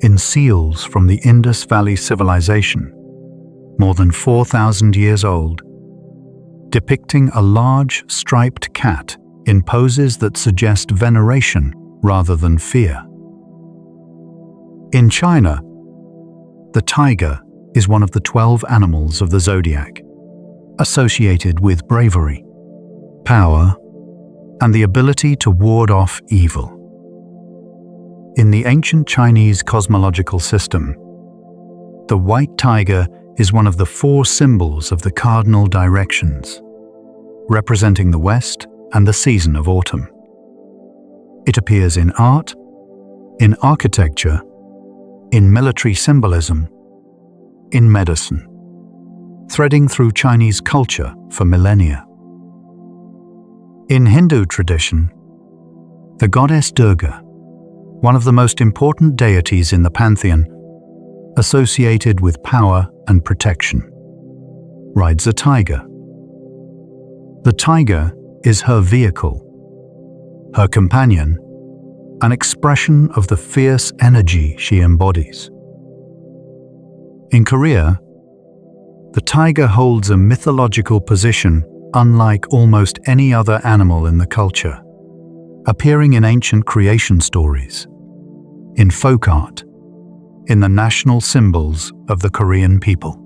in seals from the Indus Valley civilization, more than 4,000 years old, depicting a large striped cat in poses that suggest veneration rather than fear. In China, the tiger is one of the 12 animals of the zodiac, associated with bravery, power, and the ability to ward off evil. In the ancient Chinese cosmological system, the white tiger is one of the 4 symbols of the cardinal directions, representing the west and the season of autumn. It appears in art, in architecture, in military symbolism, in medicine, threading through Chinese culture for millennia. In Hindu tradition, the goddess Durga, one of the most important deities in the pantheon, associated with power and protection, rides a tiger. The tiger is her vehicle, her companion, an expression of the fierce energy she embodies. In Korea, the tiger holds a mythological position unlike almost any other animal in the culture, appearing in ancient creation stories, in folk art, in the national symbols of the Korean people.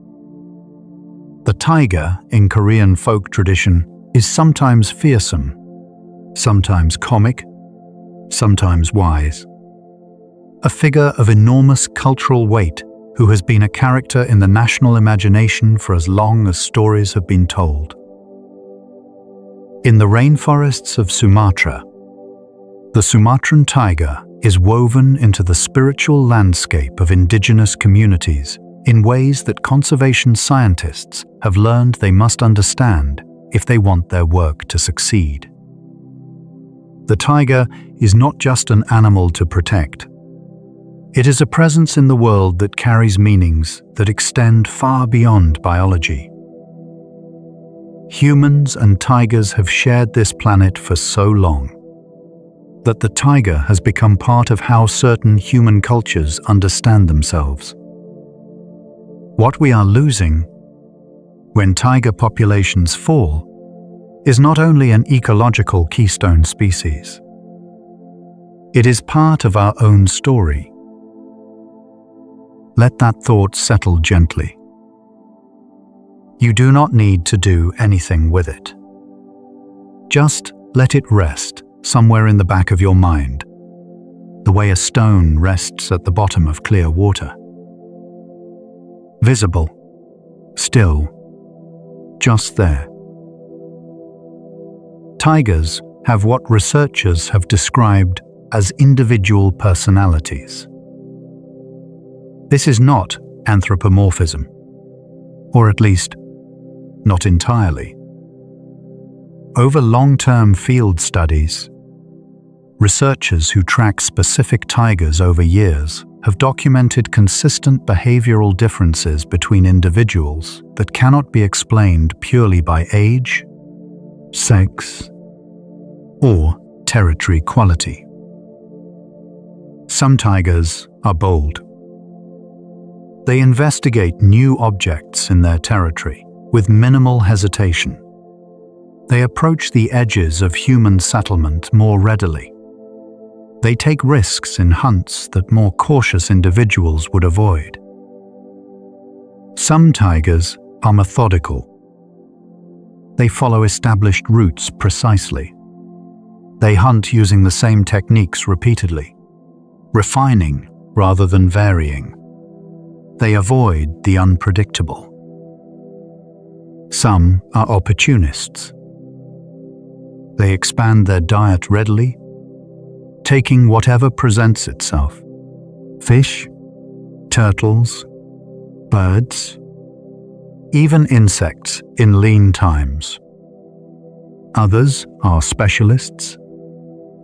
The tiger in Korean folk tradition is sometimes fearsome, sometimes comic, sometimes wise. A figure of enormous cultural weight who has been a character in the national imagination for as long as stories have been told. In the rainforests of Sumatra, the Sumatran tiger is woven into the spiritual landscape of indigenous communities in ways that conservation scientists have learned they must understand if they want their work to succeed. The tiger is not just an animal to protect. It is a presence in the world that carries meanings that extend far beyond biology. Humans and tigers have shared this planet for so long that the tiger has become part of how certain human cultures understand themselves. What we are losing when tiger populations fall is not only an ecological keystone species. It is part of our own story. Let that thought settle gently. You do not need to do anything with it. Just let it rest somewhere in the back of your mind, the way a stone rests at the bottom of clear water. Visible, still, just there. Tigers have what researchers have described as individual personalities. This is not anthropomorphism, or at least, not entirely. Over long-term field studies, researchers who track specific tigers over years have documented consistent behavioral differences between individuals that cannot be explained purely by age, sex, or territory quality. Some tigers are bold. They investigate new objects in their territory with minimal hesitation. They approach the edges of human settlement more readily. They take risks in hunts that more cautious individuals would avoid. Some tigers are methodical. They follow established routes precisely. They hunt using the same techniques repeatedly, refining rather than varying. They avoid the unpredictable. Some are opportunists. They expand their diet readily, taking whatever presents itself: fish, turtles, birds, even insects in lean times. Others are specialists,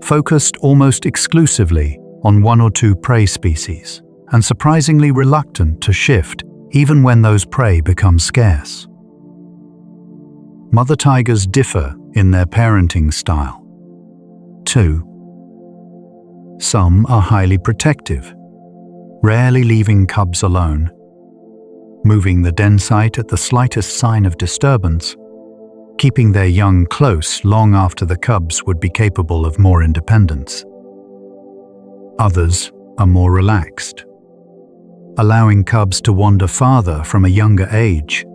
focused almost exclusively on one or two prey species, and surprisingly reluctant to shift even when those prey become scarce. Mother tigers differ in their parenting style, too. Some are highly protective, rarely leaving cubs alone, moving the den site at the slightest sign of disturbance, keeping their young close long after the cubs would be capable of more independence. Others are more relaxed, allowing cubs to wander farther from a younger age,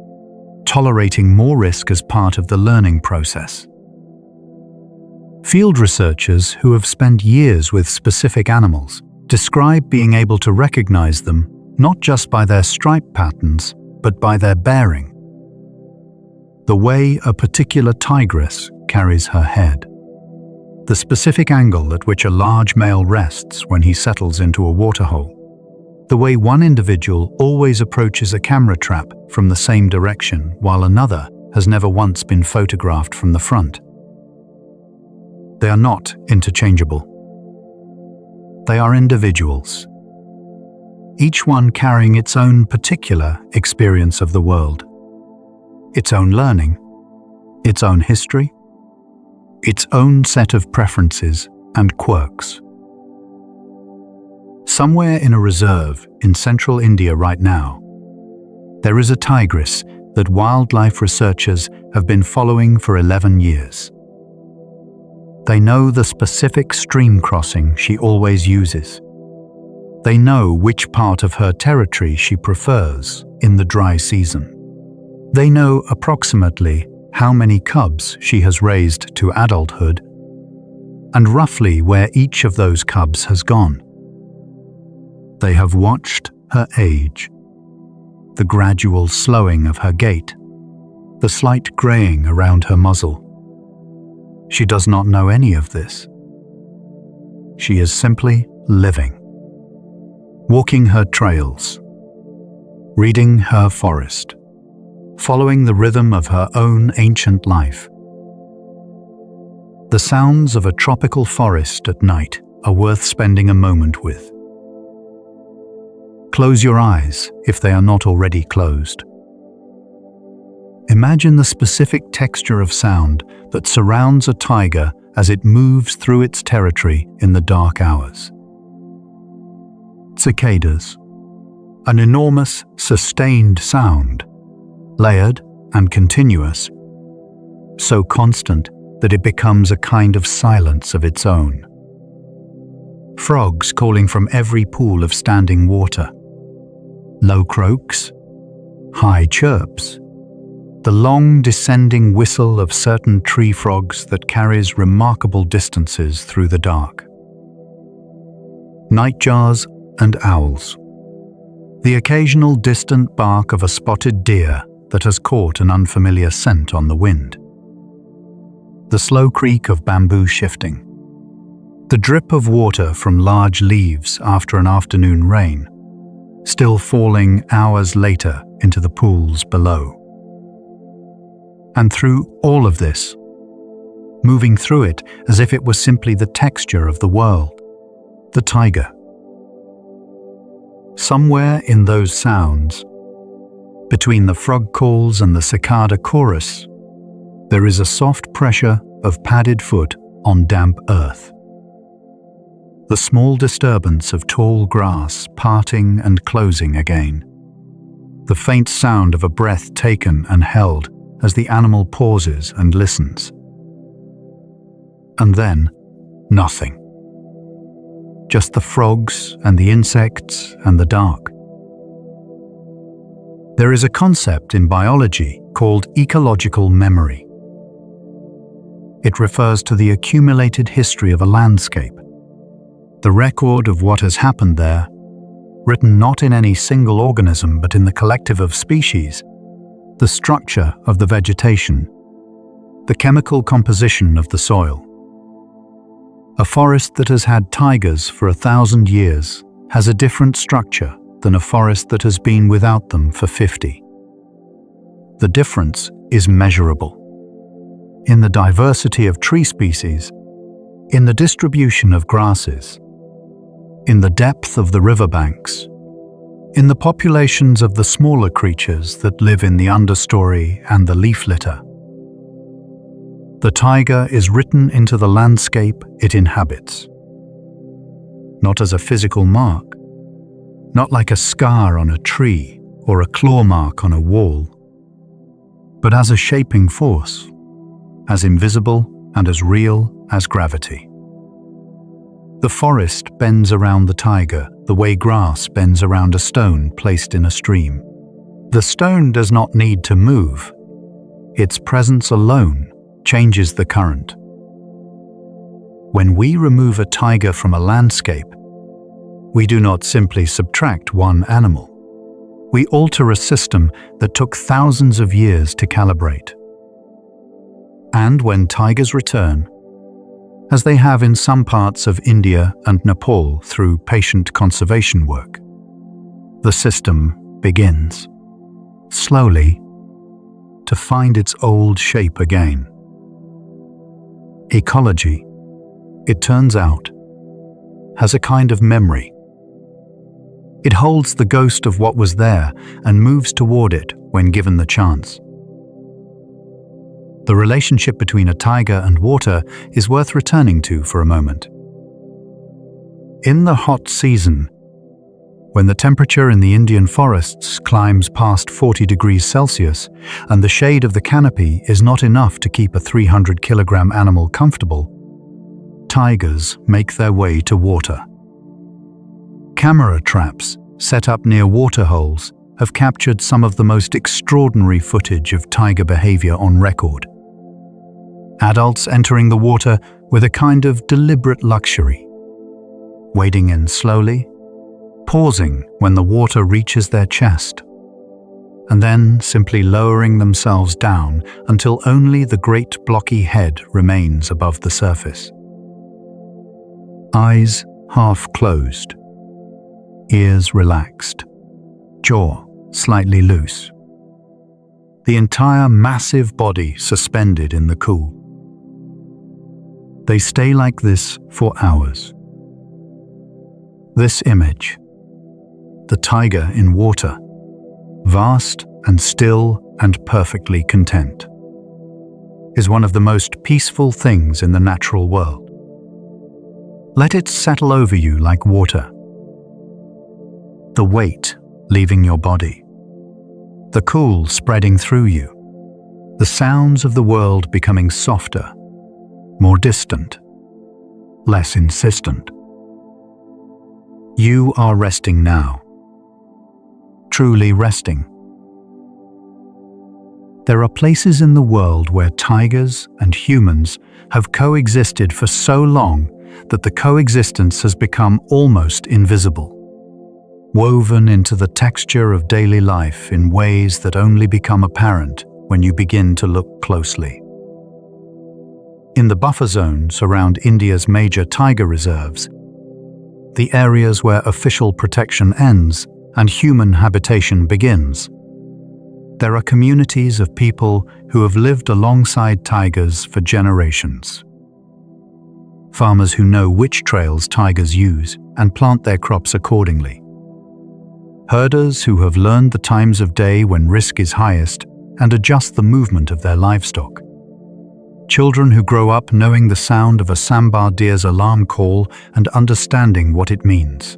tolerating more risk as part of the learning process. Field researchers who have spent years with specific animals describe being able to recognize them not just by their stripe patterns, but by their bearing. The way a particular tigress carries her head, the specific angle at which a large male rests when he settles into a waterhole, the way one individual always approaches a camera trap from the same direction while another has never once been photographed from the front. They are not interchangeable. They are individuals, each one carrying its own particular experience of the world, its own learning, its own history, its own set of preferences and quirks. Somewhere in a reserve in central India right now, there is a tigress that wildlife researchers have been following for 11 years. They know the specific stream crossing she always uses. They know which part of her territory she prefers in the dry season. They know approximately how many cubs she has raised to adulthood, and roughly where each of those cubs has gone. They have watched her age, the gradual slowing of her gait, the slight graying around her muzzle. She does not know any of this. She is simply living, walking her trails, reading her forest, following the rhythm of her own ancient life. The sounds of a tropical forest at night are worth spending a moment with. Close your eyes if they are not already closed. Imagine the specific texture of sound that surrounds a tiger as it moves through its territory in the dark hours. Cicadas, an enormous, sustained sound, layered and continuous, so constant that it becomes a kind of silence of its own. Frogs calling from every pool of standing water. Low croaks, high chirps, the long descending whistle of certain tree frogs that carries remarkable distances through the dark. Nightjars and owls. The occasional distant bark of a spotted deer that has caught an unfamiliar scent on the wind. The slow creak of bamboo shifting. The drip of water from large leaves after an afternoon rain, still falling hours later into the pools below. And through all of this, moving through it as if it were simply the texture of the world, the tiger. Somewhere in those sounds, between the frog calls and the cicada chorus, there is a soft pressure of padded foot on damp earth. The small disturbance of tall grass parting and closing again. The faint sound of a breath taken and held as the animal pauses and listens. And then, nothing. just the frogs and the insects and the dark. There is a concept in biology called ecological memory. It refers to the accumulated history of a landscape, the record of what has happened there, written not in any single organism but in the collective of species, the structure of the vegetation, the chemical composition of the soil. A forest that has had tigers for 1,000 years has a different structure than a forest that has been without them for 50. The difference is measurable. In the diversity of tree species, in the distribution of grasses, in the depth of the riverbanks, in the populations of the smaller creatures that live in the understory and the leaf litter. The taiga is written into the landscape it inhabits. Not as a physical mark, not like a scar on a tree or a claw mark on a wall, but as a shaping force, as invisible and as real as gravity. The forest bends around the taiga the way grass bends around a stone placed in a stream. The stone does not need to move. Its presence alone changes the current. When we remove a taiga from a landscape, we do not simply subtract one animal. We alter a system that took thousands of years to calibrate. And when tigers return, as they have in some parts of India and Nepal through patient conservation work, the system begins, slowly, to find its old shape again. Ecology, it turns out, has a kind of memory. It holds the ghost of what was there and moves toward it when given the chance. The relationship between a taiga and water is worth returning to for a moment. In the hot season, when the temperature in the Indian forests climbs past 40 degrees Celsius and the shade of the canopy is not enough to keep a 300-kilogram animal comfortable, tigers make their way to water. Camera traps set up near waterholes have captured some of the most extraordinary footage of taiga behavior on record. Adults entering the water with a kind of deliberate luxury, wading in slowly, pausing when the water reaches their chest, and then simply lowering themselves down until only the great blocky head remains above the surface. Eyes half closed, ears relaxed, jaw slightly loose. The entire massive body suspended in the cool. They stay like this for hours. This image, the taiga in water, vast and still and perfectly content, is one of the most peaceful things in the natural world. Let it settle over you like water. The weight leaving your body, the cool spreading through you, the sounds of the world becoming softer, more distant, less insistent. You are resting now, truly resting. There are places in the world where tigers and humans have coexisted for so long that the coexistence has become almost invisible, woven into the texture of daily life in ways that only become apparent when you begin to look closely. In the buffer zones around India's major taiga reserves, the areas where official protection ends and human habitation begins, there are communities of people who have lived alongside tigers for generations. Farmers who know which trails tigers use and plant their crops accordingly. Herders who have learned the times of day when risk is highest and adjust the movement of their livestock. Children who grow up knowing the sound of a sambar deer's alarm call and understanding what it means.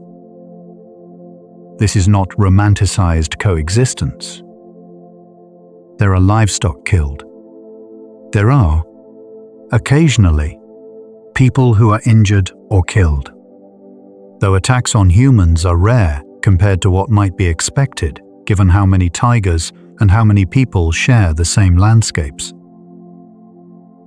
This is not romanticized coexistence. There are livestock killed. There are, occasionally, people who are injured or killed. though attacks on humans are rare compared to what might be expected, given how many tigers and how many people share the same landscapes.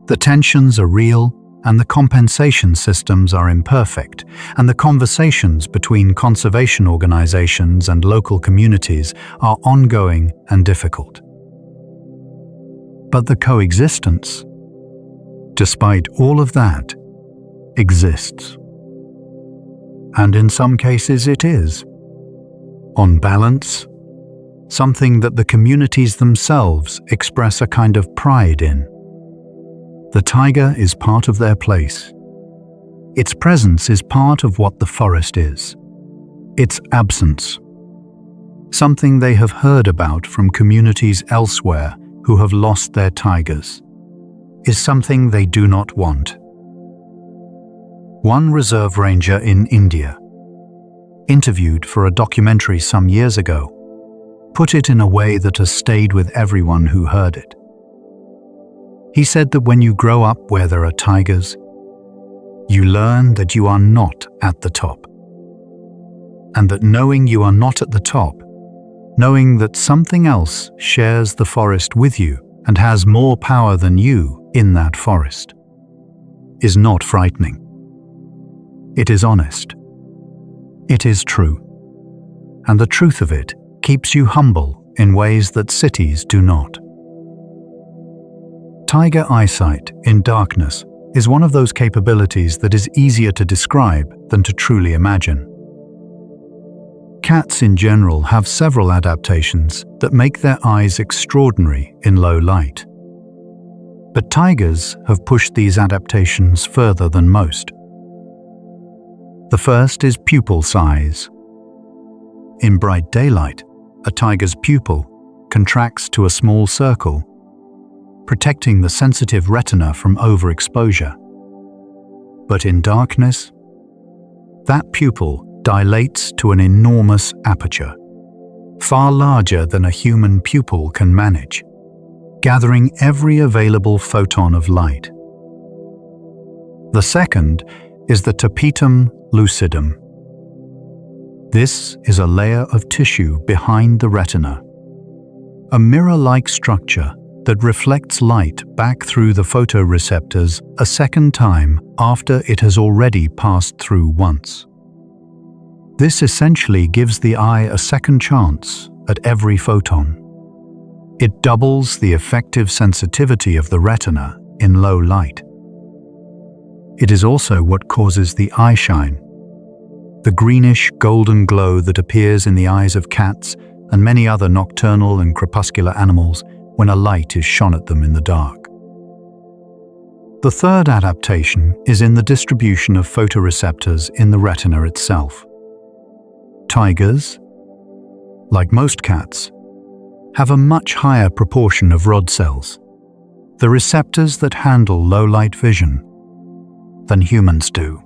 The tensions are real, and the compensation systems are imperfect, and the conversations between conservation organizations and local communities are ongoing and difficult. But the coexistence, despite all of that, exists. And in some cases it is, on balance, something that the communities themselves express a kind of pride in. The taiga is part of their place. Its presence is part of what the forest is. Its absence, something they have heard about from communities elsewhere who have lost their tigers, is something they do not want. One reserve ranger in India, interviewed for a documentary some years ago, put it in a way that has stayed with everyone who heard it. He said that when you grow up where there are tigers, you learn that you are not at the top. And that knowing you are not at the top, knowing that something else shares the forest with you and has more power than you in that forest, is not frightening. It is honest. It is true. And the truth of it keeps you humble in ways that cities do not. Taiga eyesight in darkness is one of those capabilities that is easier to describe than to truly imagine. Cats in general have several adaptations that make their eyes extraordinary in low light. But tigers have pushed these adaptations further than most. The first is pupil size. In bright daylight, a tiger's pupil contracts to a small circle, protecting the sensitive retina from overexposure. But in darkness, that pupil dilates to an enormous aperture, far larger than a human pupil can manage, gathering every available photon of light. The second is the tapetum lucidum. This is a layer of tissue behind the retina, a mirror-like structure that reflects light back through the photoreceptors a second time after it has already passed through once. This essentially gives the eye a second chance at every photon. It doubles the effective sensitivity of the retina in low light. It is also what causes the eye shine, the greenish golden glow that appears in the eyes of cats and many other nocturnal and crepuscular animals when a light is shone at them in the dark. The third adaptation is in the distribution of photoreceptors in the retina itself. Tigers, like most cats, have a much higher proportion of rod cells, the receptors that handle low-light vision, than humans do.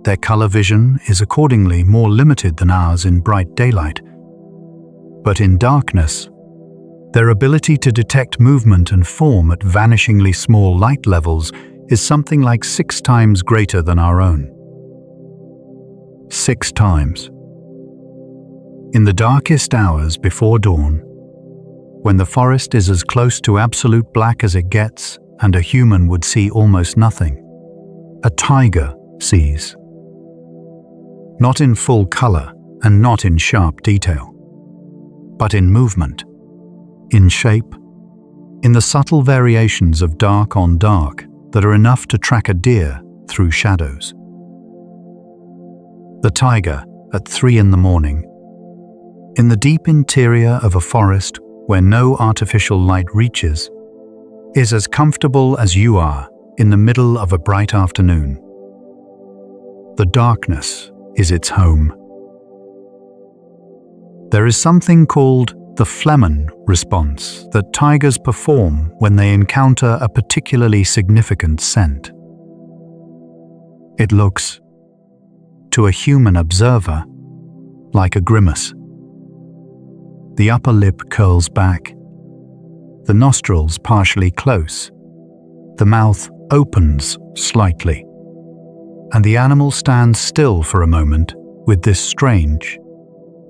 Their color vision is accordingly more limited than ours in bright daylight, but in darkness, their ability to detect movement and form at vanishingly small light levels is something like 6 times greater than our own. 6 times. In the darkest hours before dawn, when the forest is as close to absolute black as it gets and a human would see almost nothing, a tiger sees. Not in full color and not in sharp detail, but in movement, in shape, in the subtle variations of dark on dark that are enough to track a deer through shadows. The tiger at 3 in the morning, in the deep interior of a forest where no artificial light reaches, is as comfortable as you are in the middle of a bright afternoon. The darkness is its home. There is something called the phlegmon response that tigers perform when they encounter a particularly significant scent. It looks, to a human observer, like a grimace. The upper lip curls back, the nostrils partially close, the mouth opens slightly, and the animal stands still for a moment with this strange,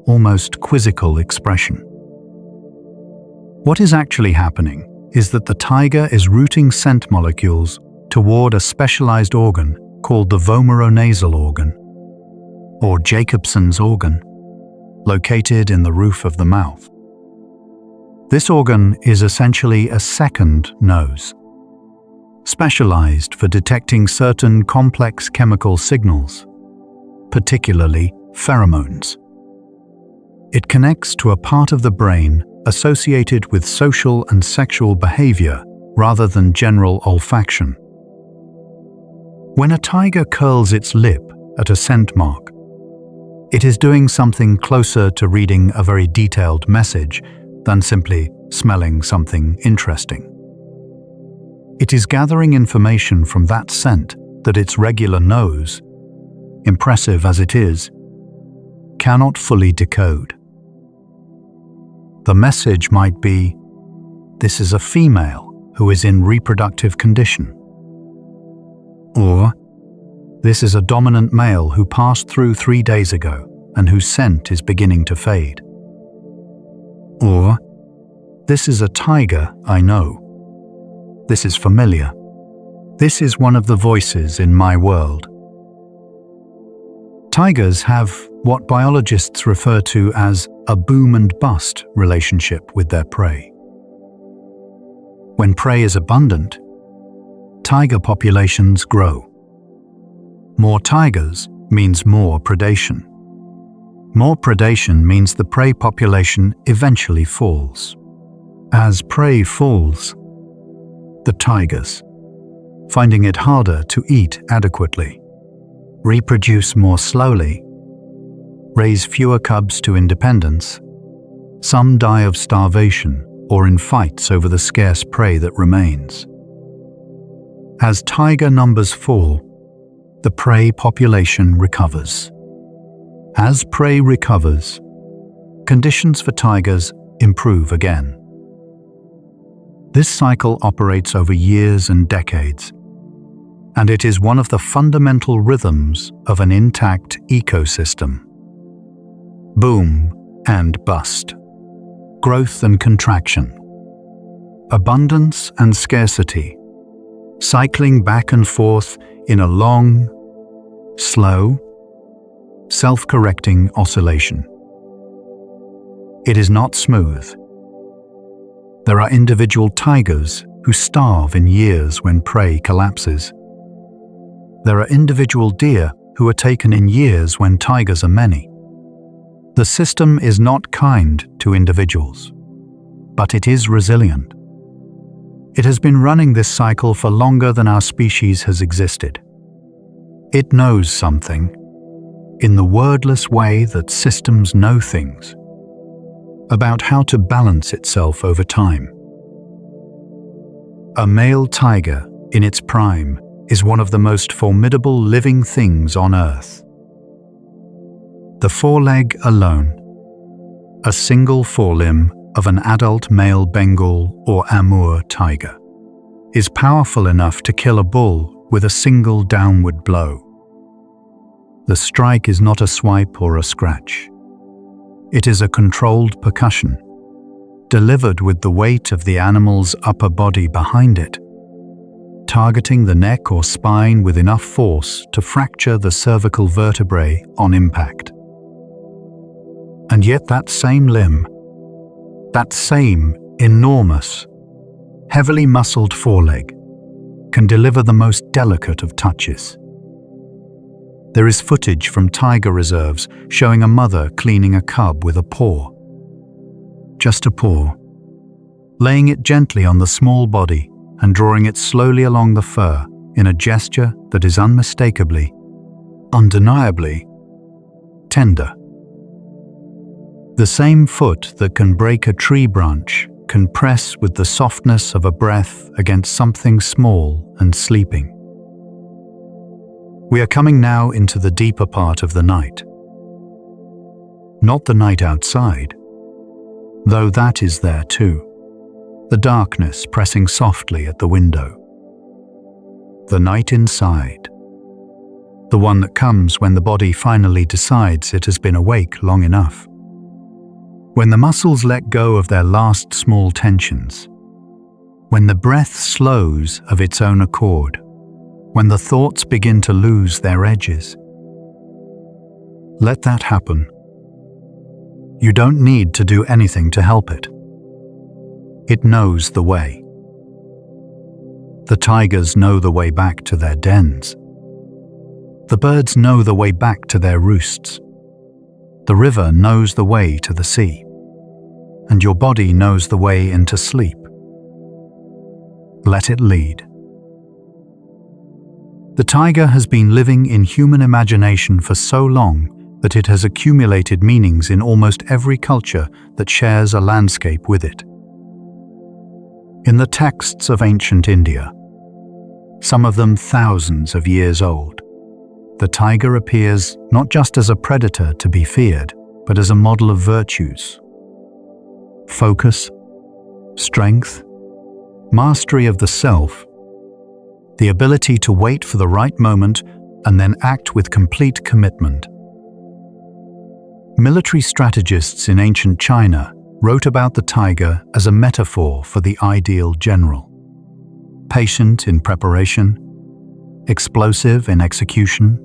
almost quizzical expression. What is actually happening is that the tiger is routing scent molecules toward a specialized organ called the vomeronasal organ, or Jacobson's organ, located in the roof of the mouth. This organ is essentially a second nose, specialized for detecting certain complex chemical signals, particularly pheromones. It connects to a part of the brain associated with social and sexual behavior rather than general olfaction. When a tiger curls its lip at a scent mark, it is doing something closer to reading a very detailed message than simply smelling something interesting. It is gathering information from that scent that its regular nose, impressive as it is, cannot fully decode. The message might be, "This is a female who is in reproductive condition." Or, "This is a dominant male who passed through 3 days ago and whose scent is beginning to fade." Or, "This is a tiger I know. This is familiar. This is one of the voices in my world." Tigers have what biologists refer to as a boom and bust relationship with their prey. When prey is abundant, tiger populations grow. More tigers means more predation. More predation means the prey population eventually falls. As prey falls, the tigers, finding it harder to eat adequately, reproduce more slowly, raise fewer cubs to independence. Some die of starvation or in fights over the scarce prey that remains. As tiger numbers fall, the prey population recovers. As prey recovers, conditions for tigers improve again. This cycle operates over years and decades, and it is one of the fundamental rhythms of an intact ecosystem. Boom and bust, growth and contraction, abundance and scarcity, cycling back and forth in a long, slow, self-correcting oscillation. It is not smooth. There are individual tigers who starve in years when prey collapses. There are individual deer who are taken in years when tigers are many. The system is not kind to individuals, but it is resilient. It has been running this cycle for longer than our species has existed. It knows something, in the wordless way that systems know things, about how to balance itself over time. A male tiger in its prime is one of the most formidable living things on Earth. The foreleg alone, a single forelimb of an adult male Bengal or Amur tiger, is powerful enough to kill a bull with a single downward blow. The strike is not a swipe or a scratch. It is a controlled percussion, delivered with the weight of the animal's upper body behind it, targeting the neck or spine with enough force to fracture the cervical vertebrae on impact. And yet that same limb, that same enormous, heavily muscled foreleg, can deliver the most delicate of touches. There is footage from tiger reserves showing a mother cleaning a cub with a paw. Just a paw, laying it gently on the small body and drawing it slowly along the fur in a gesture that is unmistakably, undeniably, tender. The same foot that can break a tree branch can press with the softness of a breath against something small and sleeping. We are coming now into the deeper part of the night. Not the night outside, though that is there too. The darkness pressing softly at the window. The night inside. the one that comes when the body finally decides it has been awake long enough. When the muscles let go of their last small tensions, when the breath slows of its own accord, when the thoughts begin to lose their edges. Let that happen. You don't need to do anything to help it. It knows the way. The tigers know the way back to their dens. The birds know the way back to their roosts. The river knows the way to the sea. And your body knows the way into sleep. Let it lead. The tiger has been living in human imagination for so long that it has accumulated meanings in almost every culture that shares a landscape with it. In the texts of ancient India, some of them thousands of years old, the tiger appears not just as a predator to be feared, but as a model of virtues. Focus, strength, mastery of the self, the ability to wait for the right moment and then act with complete commitment. Military strategists in ancient China wrote about the tiger as a metaphor for the ideal general. Patient in preparation, explosive in execution,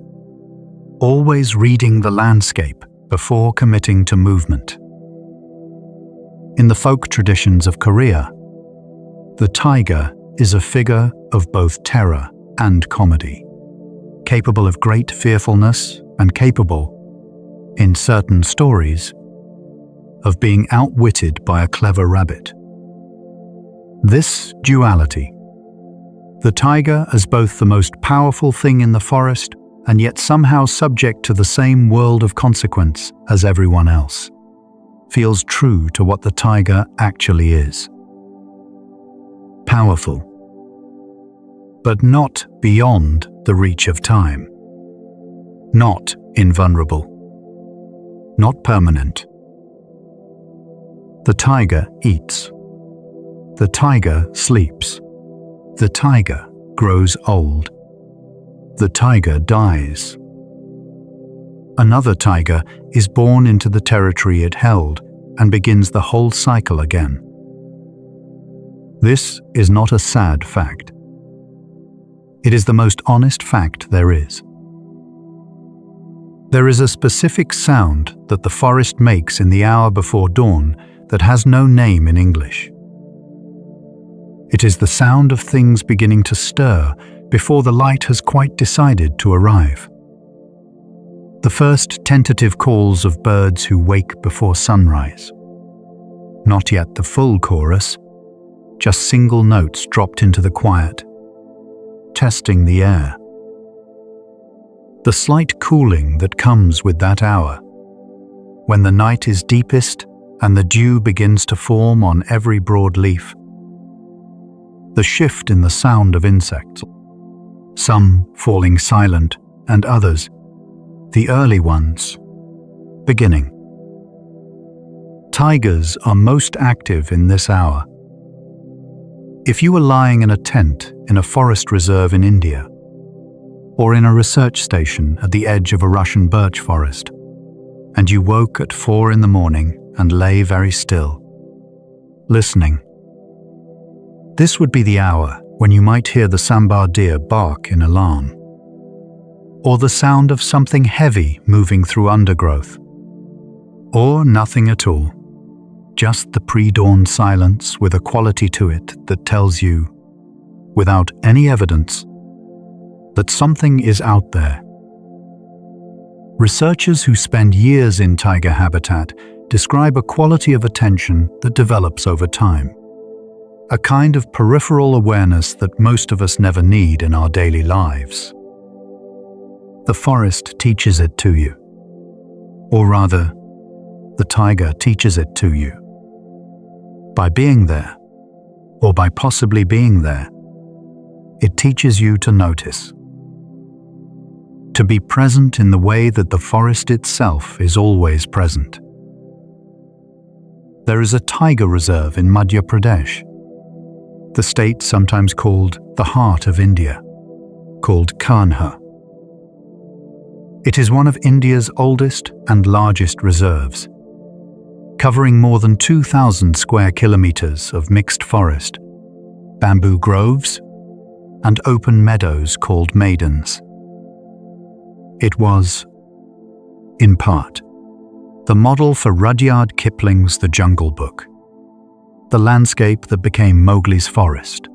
always reading the landscape before committing to movement. In the folk traditions of Korea, the tiger is a figure of both terror and comedy, capable of great fearfulness and capable, in certain stories, of being outwitted by a clever rabbit. This duality, the tiger as both the most powerful thing in the forest and yet somehow subject to the same world of consequence as everyone else, feels true to what the tiger actually is. Powerful, but not beyond the reach of time. Not invulnerable. Not permanent. The tiger eats. The tiger sleeps. The tiger grows old. The tiger dies. Another tiger is born into the territory it held and begins the whole cycle again. This is not a sad fact. It is the most honest fact there is. There is a specific sound that the forest makes in the hour before dawn that has no name in English. It is the sound of things beginning to stir before the light has quite decided to arrive. The first tentative calls of birds who wake before sunrise. Not yet the full chorus, just single notes dropped into the quiet, testing the air. The slight cooling that comes with that hour, when the night is deepest and the dew begins to form on every broad leaf. The shift in the sound of insects, some falling silent and others, the early ones, beginning. Tigers are most active in this hour. If you were lying in a tent in a forest reserve in India, or in a research station at the edge of a Russian birch forest, and you woke at 4 in the morning and lay very still, listening, this would be the hour when you might hear the sambar deer bark in alarm, or the sound of something heavy moving through undergrowth, or nothing at all, just the pre-dawn silence with a quality to it that tells you, without any evidence, that something is out there. Researchers who spend years in tiger habitat describe a quality of attention that develops over time, a kind of peripheral awareness that most of us never need in our daily lives. The forest teaches it to you, or rather, the tiger teaches it to you. By being there, or by possibly being there, it teaches you to notice. To be present in the way that the forest itself is always present. There is a tiger reserve in Madhya Pradesh, the state sometimes called the heart of India, called Kanha. It is one of India's oldest and largest reserves, covering more than 2,000 square kilometers of mixed forest, bamboo groves, and open meadows called maidans. It was, in part, the model for Rudyard Kipling's The Jungle Book, the landscape that became Mowgli's forest,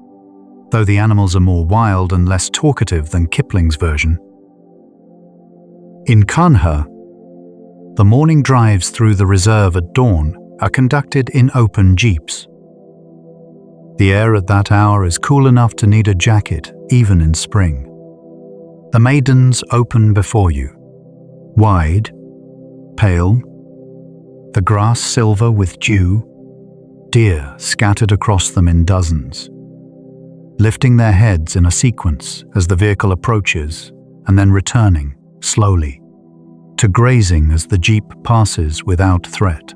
though the animals are more wild and less talkative than Kipling's version. In Kanha, the morning drives through the reserve at dawn are conducted in open jeeps. The air at that hour is cool enough to need a jacket, even in spring. The maidans open before you, wide, pale, the grass silver with dew, deer scattered across them in dozens, lifting their heads in a sequence as the vehicle approaches and then returning, slowly, to grazing as the jeep passes without threat.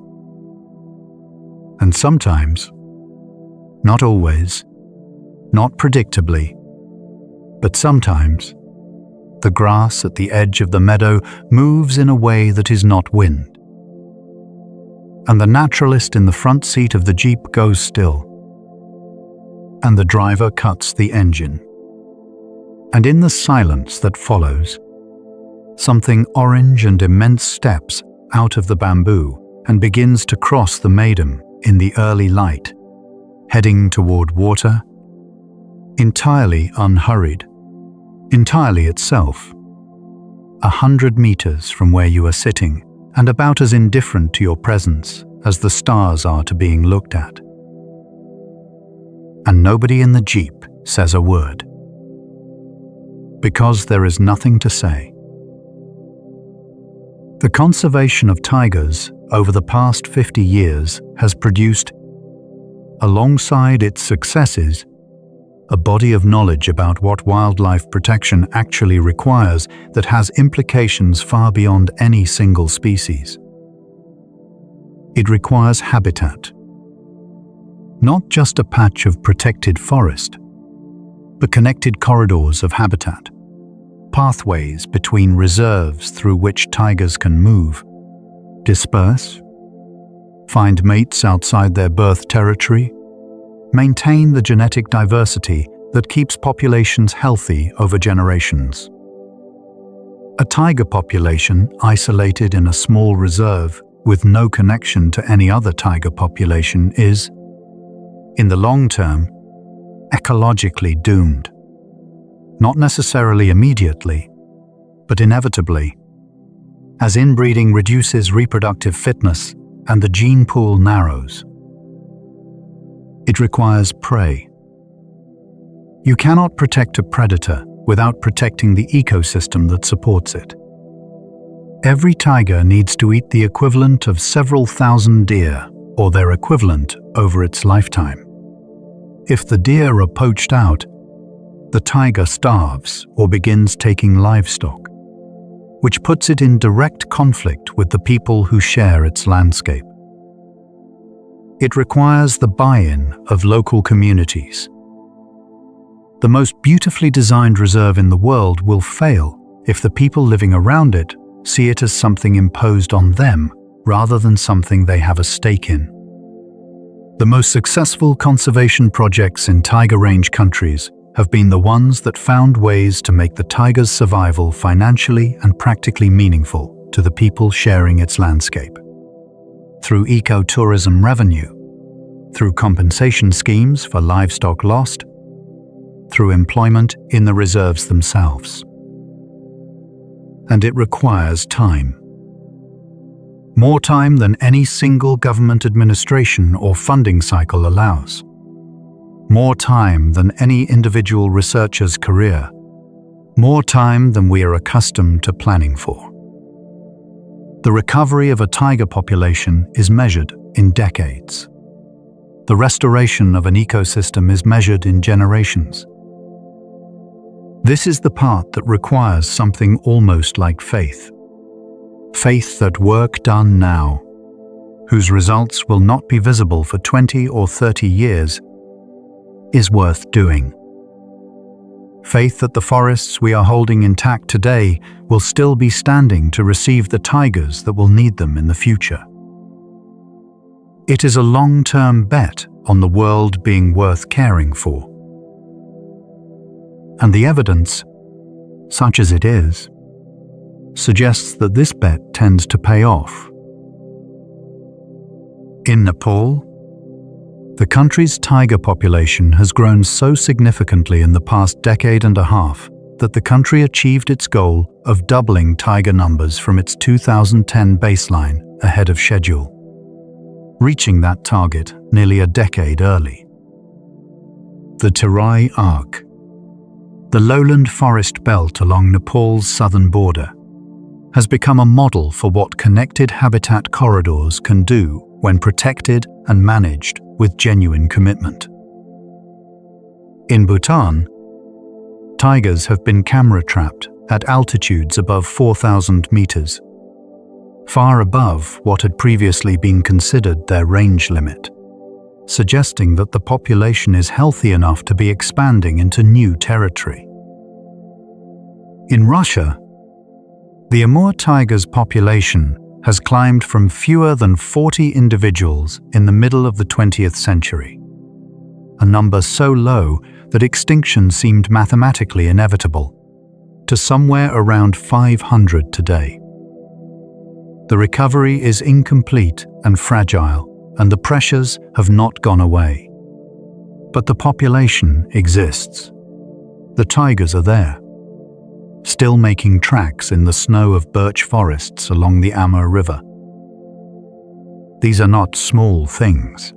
And sometimes, not always, not predictably, but sometimes, the grass at the edge of the meadow moves in a way that is not wind. And the naturalist in the front seat of the jeep goes still. And the driver cuts the engine. And in the silence that follows, something orange and immense steps out of the bamboo and begins to cross the maidam in the early light, heading toward water, entirely unhurried, entirely itself, 100 meters from where you are sitting, and about as indifferent to your presence as the stars are to being looked at. And nobody in the jeep says a word, because there is nothing to say. The conservation of tigers over the past 50 years has produced, alongside its successes, a body of knowledge about what wildlife protection actually requires that has implications far beyond any single species. It requires habitat, not just a patch of protected forest, but connected corridors of habitat, pathways between reserves through which tigers can move, disperse, find mates outside their birth territory, maintain the genetic diversity that keeps populations healthy over generations. A tiger population isolated in a small reserve with no connection to any other tiger population is, in the long term, ecologically doomed. Not necessarily immediately, but inevitably, as inbreeding reduces reproductive fitness and the gene pool narrows. It requires prey. You cannot protect a predator without protecting the ecosystem that supports it. Every tiger needs to eat the equivalent of several thousand deer, or their equivalent, over its lifetime. If the deer are poached out, the tiger starves or begins taking livestock, which puts it in direct conflict with the people who share its landscape. It requires the buy-in of local communities. The most beautifully designed reserve in the world will fail if the people living around it see it as something imposed on them rather than something they have a stake in. The most successful conservation projects in tiger range countries have been the ones that found ways to make the tiger's survival financially and practically meaningful to the people sharing its landscape. Through ecotourism revenue, through compensation schemes for livestock lost, through employment in the reserves themselves. And it requires time. More time than any single government administration or funding cycle allows. More time than any individual researcher's career. More time than we are accustomed to planning for. The recovery of a tiger population is measured in decades. The restoration of an ecosystem is measured in generations. This is the part that requires something almost like faith. Faith that work done now, whose results will not be visible for 20 or 30 years, is worth doing. Faith that the forests we are holding intact today will still be standing to receive the tigers that will need them in the future. It is a long-term bet on the world being worth caring for. And the evidence, such as it is, suggests that this bet tends to pay off. In Nepal, the country's tiger population has grown so significantly in the past decade and a half that the country achieved its goal of doubling tiger numbers from its 2010 baseline ahead of schedule, reaching that target nearly a decade early. The Terai Arc, the lowland forest belt along Nepal's southern border, has become a model for what connected habitat corridors can do when protected and managed with genuine commitment. In Bhutan, tigers have been camera-trapped at altitudes above 4,000 meters, far above what had previously been considered their range limit, suggesting that the population is healthy enough to be expanding into new territory. In Russia, the Amur tiger's population has climbed from fewer than 40 individuals in the middle of the 20th century, a number so low that extinction seemed mathematically inevitable, to somewhere around 500 today. The recovery is incomplete and fragile, and the pressures have not gone away. But the population exists. The tigers are there, still making tracks in the snow of birch forests along the Amur River. These are not small things.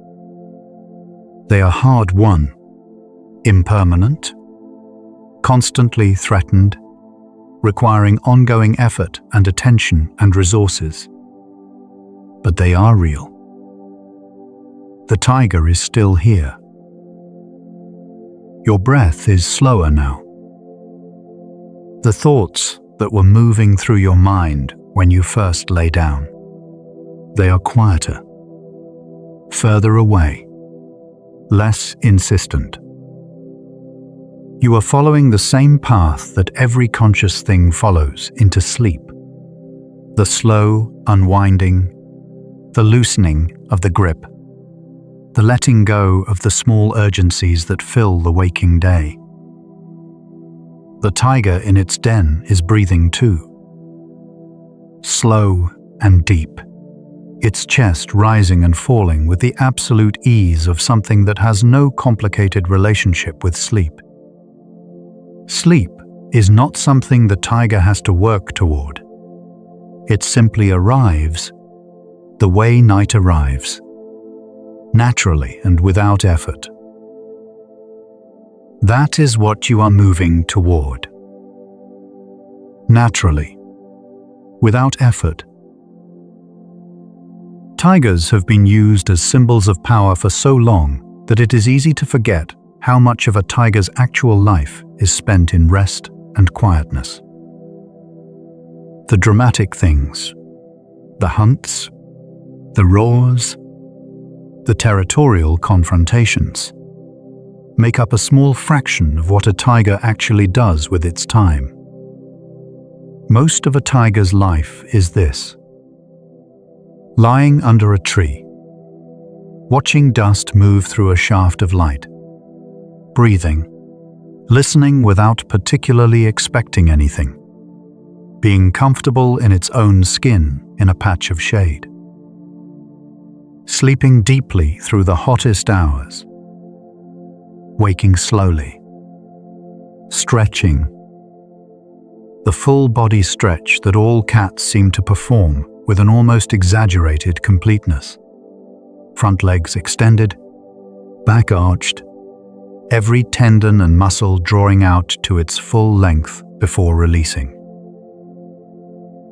They are hard-won, impermanent, constantly threatened, requiring ongoing effort and attention and resources. But they are real. The tiger is still here. Your breath is slower now. The thoughts that were moving through your mind when you first lay down, they are quieter, further away, less insistent. You are following the same path that every conscious thing follows into sleep. The slow unwinding, the loosening of the grip, the letting go of the small urgencies that fill the waking day. The tiger in its den is breathing too. Slow and deep, its chest rising and falling with the absolute ease of something that has no complicated relationship with sleep. Sleep is not something the tiger has to work toward. It simply arrives the way night arrives, naturally and without effort. That is what you are moving toward. Naturally, without effort. Tigers have been used as symbols of power for so long that it is easy to forget how much of a tiger's actual life is spent in rest and quietness. The dramatic things, the hunts, the roars, the territorial confrontations, make up a small fraction of what a tiger actually does with its time. Most of a tiger's life is this: lying under a tree, watching dust move through a shaft of light, breathing, listening without particularly expecting anything, being comfortable in its own skin in a patch of shade, sleeping deeply through the hottest hours, waking slowly, stretching, the full body stretch that all cats seem to perform with an almost exaggerated completeness. Front legs extended, back arched, every tendon and muscle drawing out to its full length before releasing.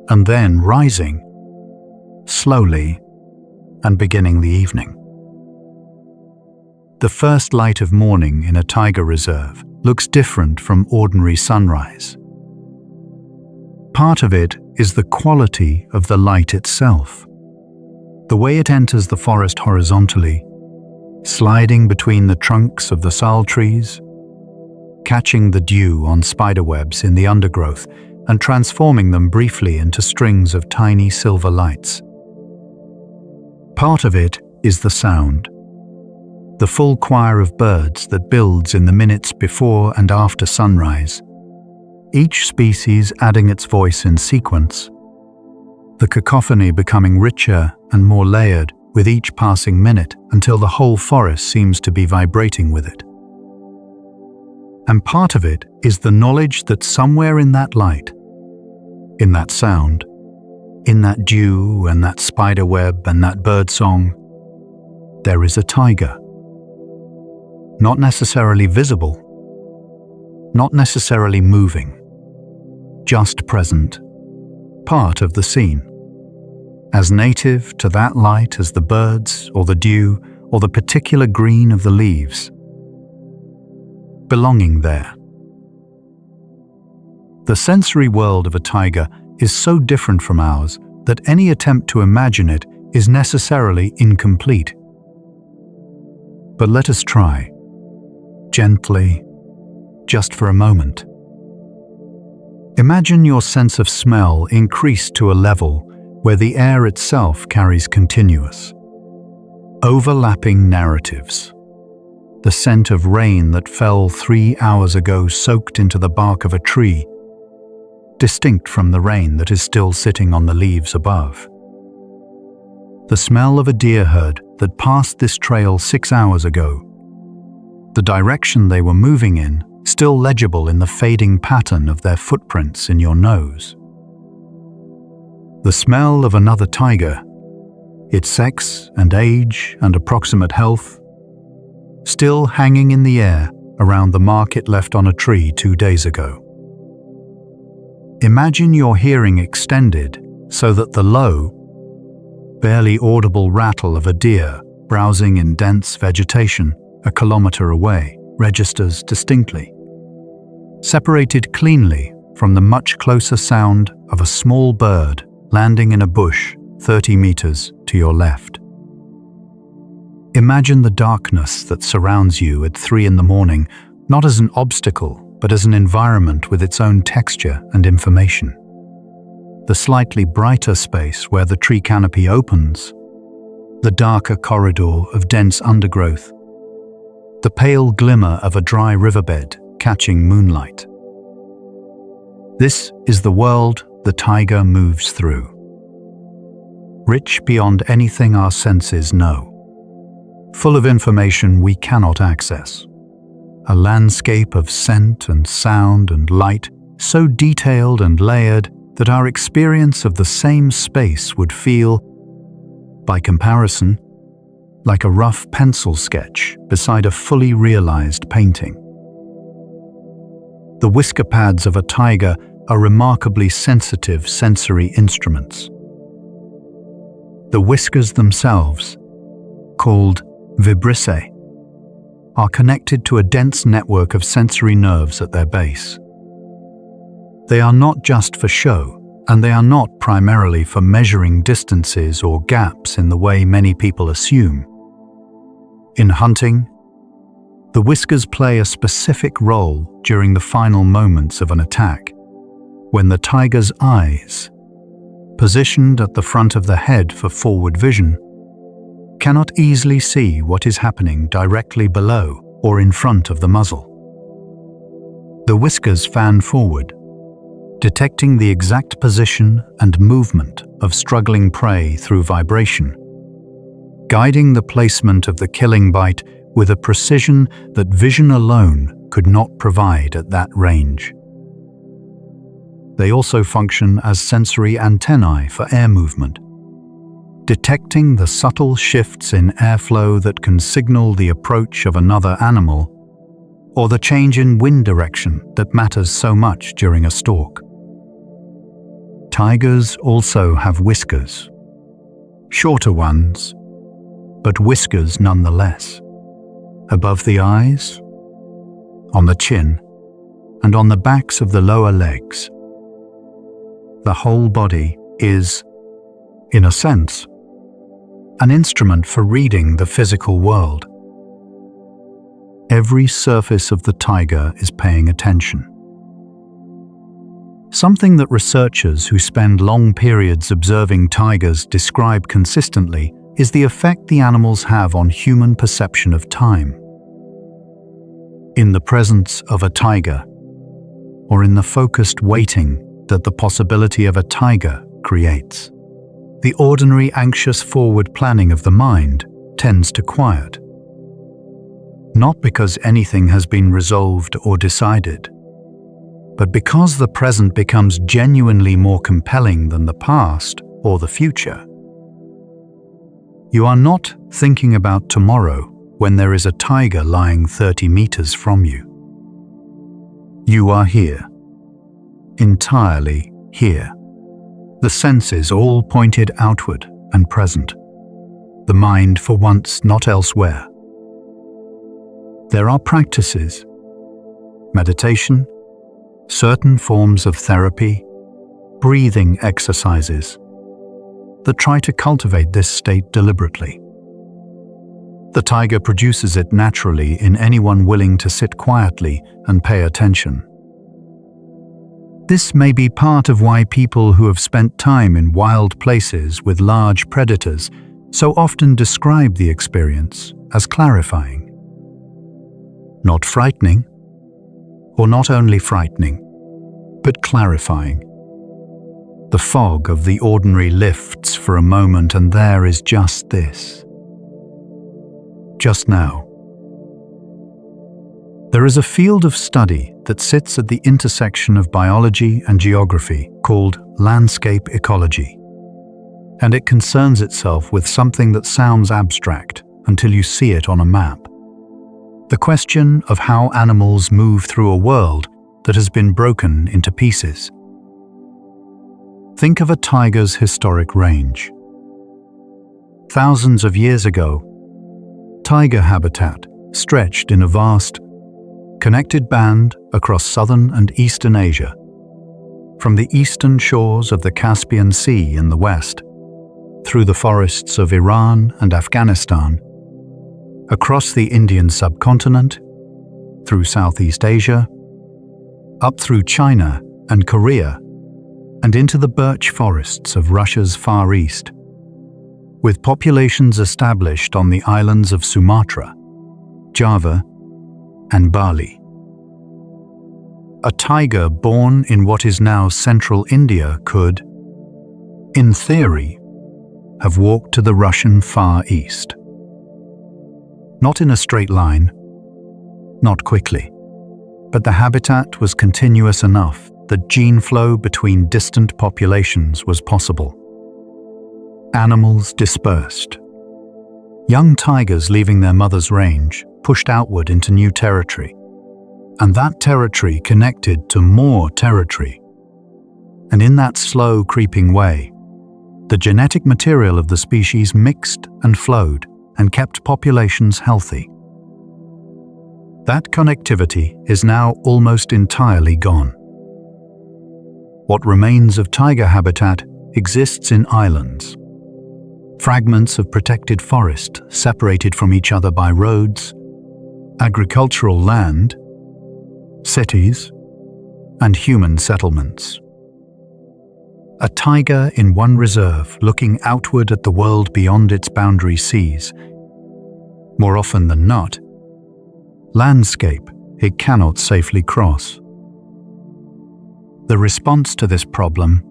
And then rising, slowly, and beginning the evening. The first light of morning in a tiger reserve looks different from ordinary sunrise. Part of it is the quality of the light itself. The way it enters the forest horizontally, sliding between the trunks of the sal trees, catching the dew on spiderwebs in the undergrowth and transforming them briefly into strings of tiny silver lights. Part of it is the sound, the full choir of birds that builds in the minutes before and after sunrise, each species adding its voice in sequence, the cacophony becoming richer and more layered with each passing minute until the whole forest seems to be vibrating with it. And part of it is the knowledge that somewhere in that light, in that sound, in that dew and that spiderweb and that birdsong, there is a tiger. Not necessarily visible, not necessarily moving, just present, part of the scene, as native to that light as the birds or the dew or the particular green of the leaves, belonging there. The sensory world of a tiger is so different from ours that any attempt to imagine it is necessarily incomplete. But let us try, gently, just for a moment. Imagine your sense of smell increased to a level where the air itself carries continuous, overlapping narratives. The scent of rain that fell 3 hours ago soaked into the bark of a tree, distinct from the rain that is still sitting on the leaves above. The smell of a deer herd that passed this trail 6 hours ago. The direction they were moving in, still legible in the fading pattern of their footprints in your nose. The smell of another tiger, its sex and age and approximate health, still hanging in the air around the mark it left on a tree 2 days ago. Imagine your hearing extended so that the low, barely audible rattle of a deer browsing in dense vegetation a kilometer away registers distinctly, separated cleanly from the much closer sound of a small bird landing in a bush 30 meters to your left. Imagine the darkness that surrounds you at 3 in the morning, not as an obstacle, but as an environment with its own texture and information. The slightly brighter space where the tree canopy opens, the darker corridor of dense undergrowth, the pale glimmer of a dry riverbed catching moonlight. This is the world the tiger moves through, rich beyond anything our senses know, full of information we cannot access. A landscape of scent and sound and light, so detailed and layered that our experience of the same space would feel, by comparison, like a rough pencil sketch beside a fully realized painting. The whisker pads of a tiger are remarkably sensitive sensory instruments. The whiskers themselves, called vibrissae, are connected to a dense network of sensory nerves at their base. They are not just for show, and they are not primarily for measuring distances or gaps in the way many people assume. In hunting, the whiskers play a specific role during the final moments of an attack, when the tiger's eyes, positioned at the front of the head for forward vision, cannot easily see what is happening directly below or in front of the muzzle. The whiskers fan forward, detecting the exact position and movement of struggling prey through vibration, guiding the placement of the killing bite with a precision that vision alone could not provide at that range. They also function as sensory antennae for air movement, detecting the subtle shifts in airflow that can signal the approach of another animal or the change in wind direction that matters so much during a stalk. Tigers also have whiskers, shorter ones, but whiskers nonetheless, above the eyes, on the chin, and on the backs of the lower legs. The whole body is, in a sense, an instrument for reading the physical world. Every surface of the taiga is paying attention. Something that researchers who spend long periods observing tigers describe consistently is the effect the animals have on human perception of time. In the presence of a tiger, or in the focused waiting that the possibility of a tiger creates, the ordinary anxious forward planning of the mind tends to quiet. Not because anything has been resolved or decided, but because the present becomes genuinely more compelling than the past or the future. You are not thinking about tomorrow when there is a tiger lying 30 meters from you. You are here, entirely here. The senses all pointed outward and present. The mind for once not elsewhere. There are practices, meditation, certain forms of therapy, breathing exercises that try to cultivate this state deliberately. The tiger produces it naturally in anyone willing to sit quietly and pay attention. This may be part of why people who have spent time in wild places with large predators so often describe the experience as clarifying. Not frightening, or not only frightening, but clarifying. The fog of the ordinary lifts for a moment, and there is just this. Just now. There is a field of study that sits at the intersection of biology and geography called landscape ecology, and it concerns itself with something that sounds abstract until you see it on a map. The question of how animals move through a world that has been broken into pieces. Think of a tiger's historic range. Thousands of years ago, tiger habitat stretched in a vast, connected band across southern and eastern Asia, from the eastern shores of the Caspian Sea in the west, through the forests of Iran and Afghanistan, across the Indian subcontinent, through Southeast Asia, up through China and Korea, and into the birch forests of Russia's Far East, with populations established on the islands of Sumatra, Java, and Bali. A tiger born in what is now central India could, in theory, have walked to the Russian Far East. Not in a straight line, not quickly, but the habitat was continuous enough that gene flow between distant populations was possible. Animals dispersed. Young tigers leaving their mother's range pushed outward into new territory, and that territory connected to more territory. And in that slow, creeping way, the genetic material of the species mixed and flowed and kept populations healthy. That connectivity is now almost entirely gone. What remains of tiger habitat exists in islands, fragments of protected forest separated from each other by roads, agricultural land, cities, and human settlements. A tiger in one reserve looking outward at the world beyond its boundary sees, more often than not, landscape it cannot safely cross. The response to this problem,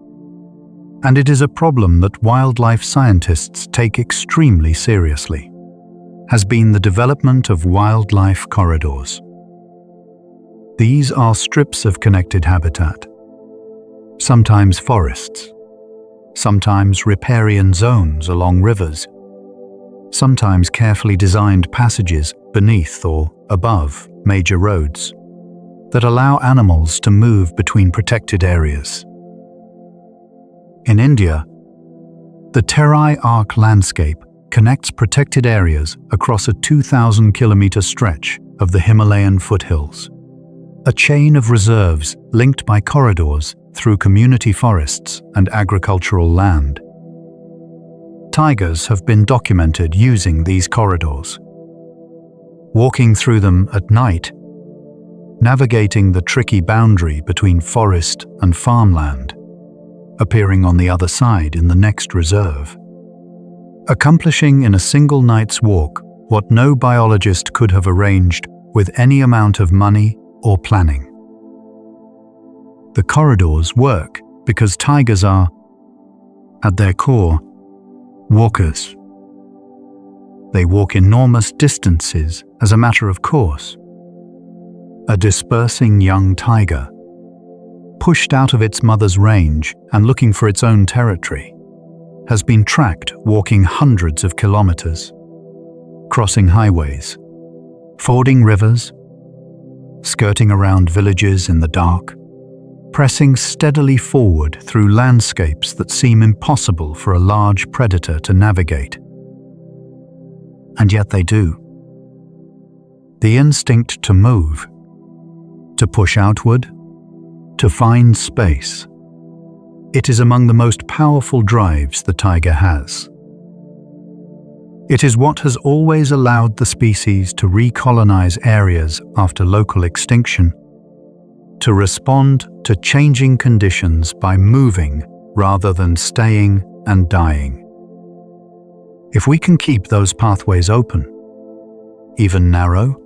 and it is a problem that wildlife scientists take extremely seriously, has been the development of wildlife corridors. These are strips of connected habitat, sometimes forests, sometimes riparian zones along rivers, sometimes carefully designed passages beneath or above major roads that allow animals to move between protected areas. In India, the Terai Arc landscape connects protected areas across a 2,000-kilometer stretch of the Himalayan foothills, a chain of reserves linked by corridors through community forests and agricultural land. Tigers have been documented using these corridors. walking through them at night, navigating the tricky boundary between forest and farmland, appearing on the other side in the next reserve, accomplishing in a single night's walk what no biologist could have arranged with any amount of money or planning. The corridors work because tigers are, at their core, walkers. They walk enormous distances as a matter of course. A dispersing young tiger, pushed out of its mother's range and looking for its own territory, has been tracked walking hundreds of kilometers, crossing highways, fording rivers, skirting around villages in the dark, pressing steadily forward through landscapes that seem impossible for a large predator to navigate. And yet they do. The instinct to move, to push outward, to find space. It is among the most powerful drives the tiger has. It is what has always allowed the species to recolonize areas after local extinction, to respond to changing conditions by moving rather than staying and dying. If we can keep those pathways open, even narrow,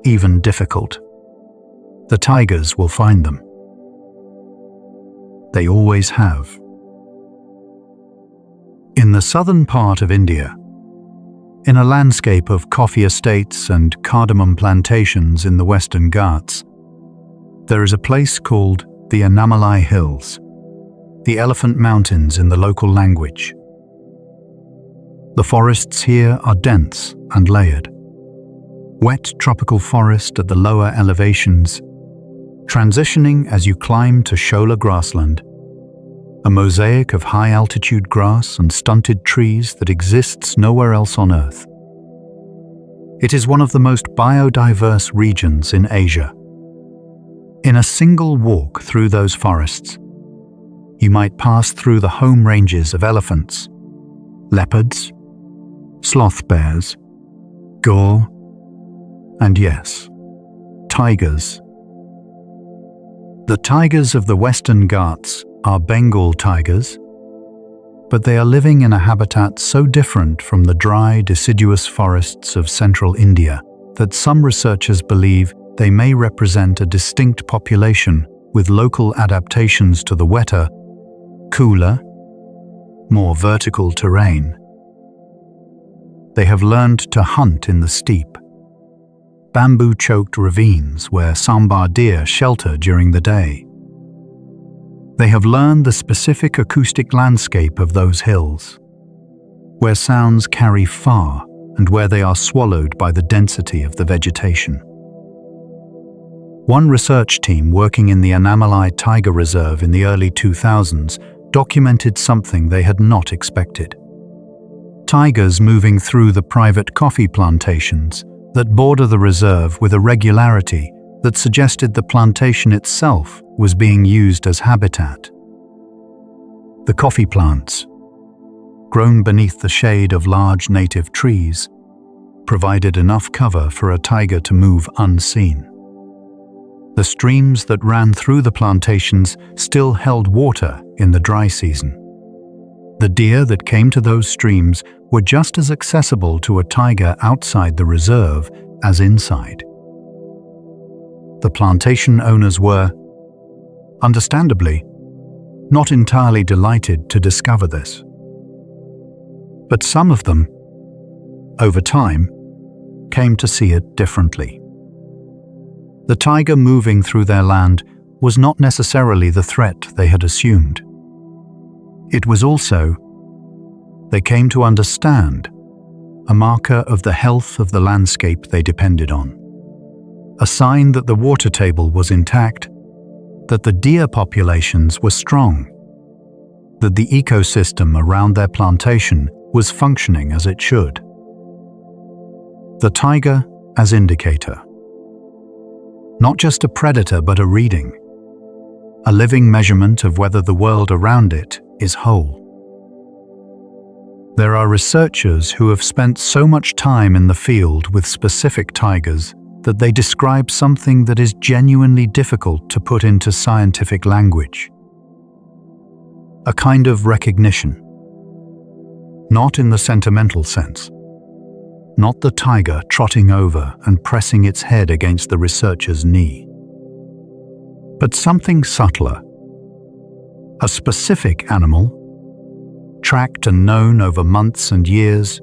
even difficult, the tigers will find them. They always have. In the southern part of India, in a landscape of coffee estates and cardamom plantations in the Western Ghats, there is a place called the Annamalai Hills, the Elephant Mountains in the local language. The forests here are dense and layered. Wet tropical forest at the lower elevations, transitioning as you climb to shola grassland, a mosaic of high-altitude grass and stunted trees that exists nowhere else on Earth. It is one of the most biodiverse regions in Asia. In a single walk through those forests, you might pass through the home ranges of elephants, leopards, sloth bears, gaur, and yes, tigers. The tigers of the Western Ghats are Bengal tigers, but they are living in a habitat so different from the dry, deciduous forests of central India that some researchers believe they may represent a distinct population with local adaptations to the wetter, cooler, more vertical terrain. They have learned to hunt in the steep, bamboo-choked ravines where sambar deer shelter during the day. They have learned the specific acoustic landscape of those hills, where sounds carry far and where they are swallowed by the density of the vegetation. One research team working in the Annamalai Tiger Reserve in the early 2000s documented something they had not expected. Tigers moving through the private coffee plantations that border the reserve with a regularity that suggested the plantation itself was being used as habitat. The coffee plants, grown beneath the shade of large native trees, provided enough cover for a tiger to move unseen. The streams that ran through the plantations still held water in the dry season. The deer that came to those streams were just as accessible to a tiger outside the reserve as inside. The plantation owners were, understandably, not entirely delighted to discover this. But some of them, over time, came to see it differently. The tiger moving through their land was not necessarily the threat they had assumed. It was also, they came to understand, a marker of the health of the landscape they depended on. A sign that the water table was intact, that the deer populations were strong, that the ecosystem around their plantation was functioning as it should. The tiger as indicator. Not just a predator but a reading, a living measurement of whether the world around it is whole. There are researchers who have spent so much time in the field with specific tigers that they describe something that is genuinely difficult to put into scientific language. A kind of recognition. Not in the sentimental sense. Not the tiger trotting over and pressing its head against the researcher's knee. But something subtler. A specific animal, tracked and known over months and years,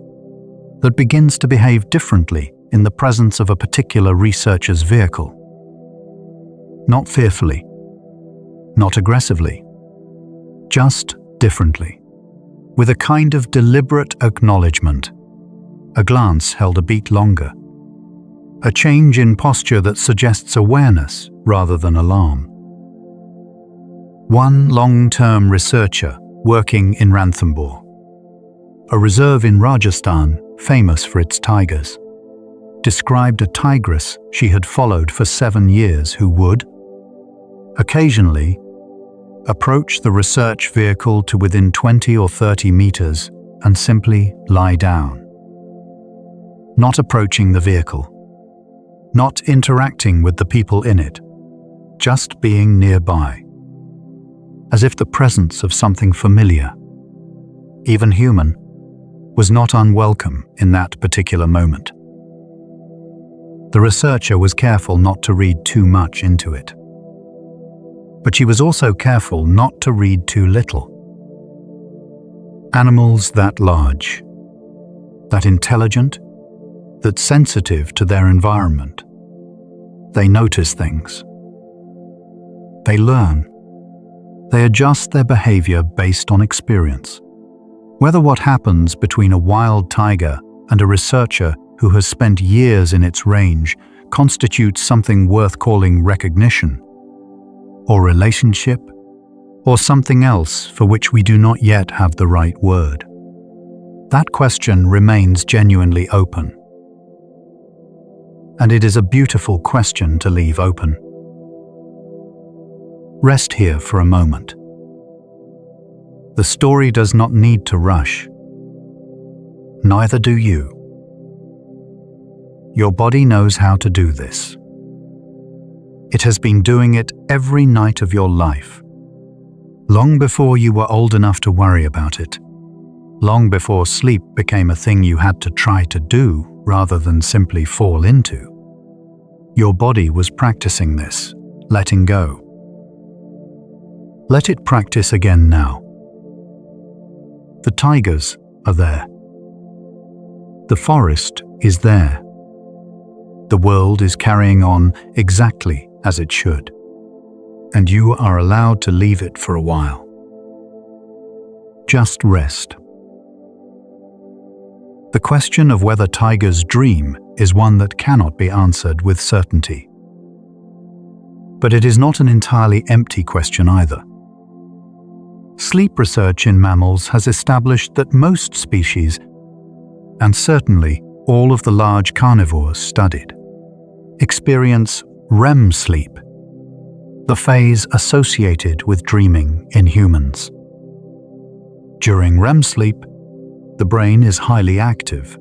that begins to behave differently in the presence of a particular researcher's vehicle. Not fearfully, not aggressively, just differently, with a kind of deliberate acknowledgement, a glance held a beat longer, a change in posture that suggests awareness rather than alarm. One long-term researcher working in Ranthambore, a reserve in Rajasthan famous for its tigers, described a tigress she had followed for 7 years who would, occasionally, approach the research vehicle to within 20 or 30 meters and simply lie down. Not approaching the vehicle, not interacting with the people in it, just being nearby, as if the presence of something familiar, even human, was not unwelcome in that particular moment. The researcher was careful not to read too much into it. But she was also careful not to read too little. Animals that large, that intelligent, that sensitive to their environment, they notice things. They learn. They adjust their behavior based on experience. Whether what happens between a wild tiger and a researcher who has spent years in its range constitutes something worth calling recognition, or relationship, or something else for which we do not yet have the right word. That question remains genuinely open. And it is a beautiful question to leave open. Rest here for a moment. The story does not need to rush. Neither do you. Your body knows how to do this. It has been doing it every night of your life, long before you were old enough to worry about it, long before sleep became a thing you had to try to do rather than simply fall into. Your body was practicing this, letting go. Let it practice again now. The tigers are there. The forest is there. The world is carrying on exactly as it should, and you are allowed to leave it for a while. Just rest. The question of whether tigers dream is one that cannot be answered with certainty. But it is not an entirely empty question either. Sleep research in mammals has established that most species, and certainly all of the large carnivores studied, experience REM sleep, the phase associated with dreaming in humans. During REM sleep, the brain is highly active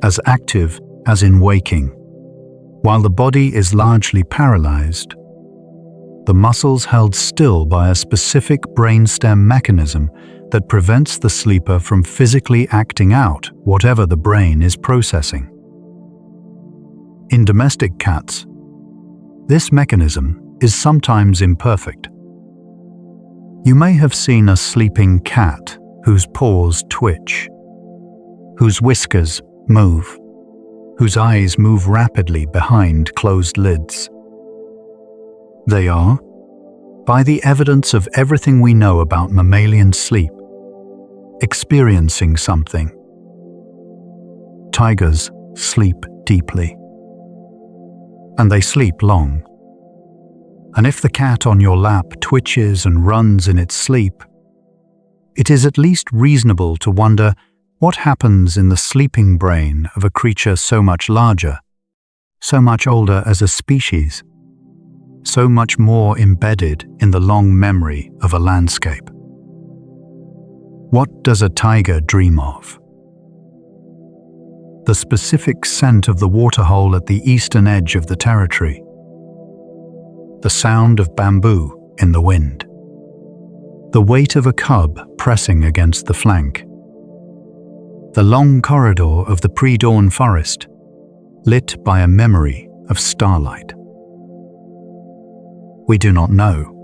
as in waking. While the body is largely paralyzed, the muscles held still by a specific brainstem mechanism that prevents the sleeper from physically acting out whatever the brain is processing. In domestic cats, this mechanism is sometimes imperfect. You may have seen a sleeping cat whose paws twitch, whose whiskers move, whose eyes move rapidly behind closed lids. They are, by the evidence of everything we know about mammalian sleep, experiencing something. Tigers sleep deeply. And they sleep long. And if the cat on your lap twitches and runs in its sleep, it is at least reasonable to wonder what happens in the sleeping brain of a creature so much larger, so much older as a species, so much more embedded in the long memory of a landscape. What does a tiger dream of? The specific scent of the waterhole at the eastern edge of the territory. The sound of bamboo in the wind. The weight of a cub pressing against the flank. The long corridor of the pre-dawn forest, lit by a memory of starlight. We do not know.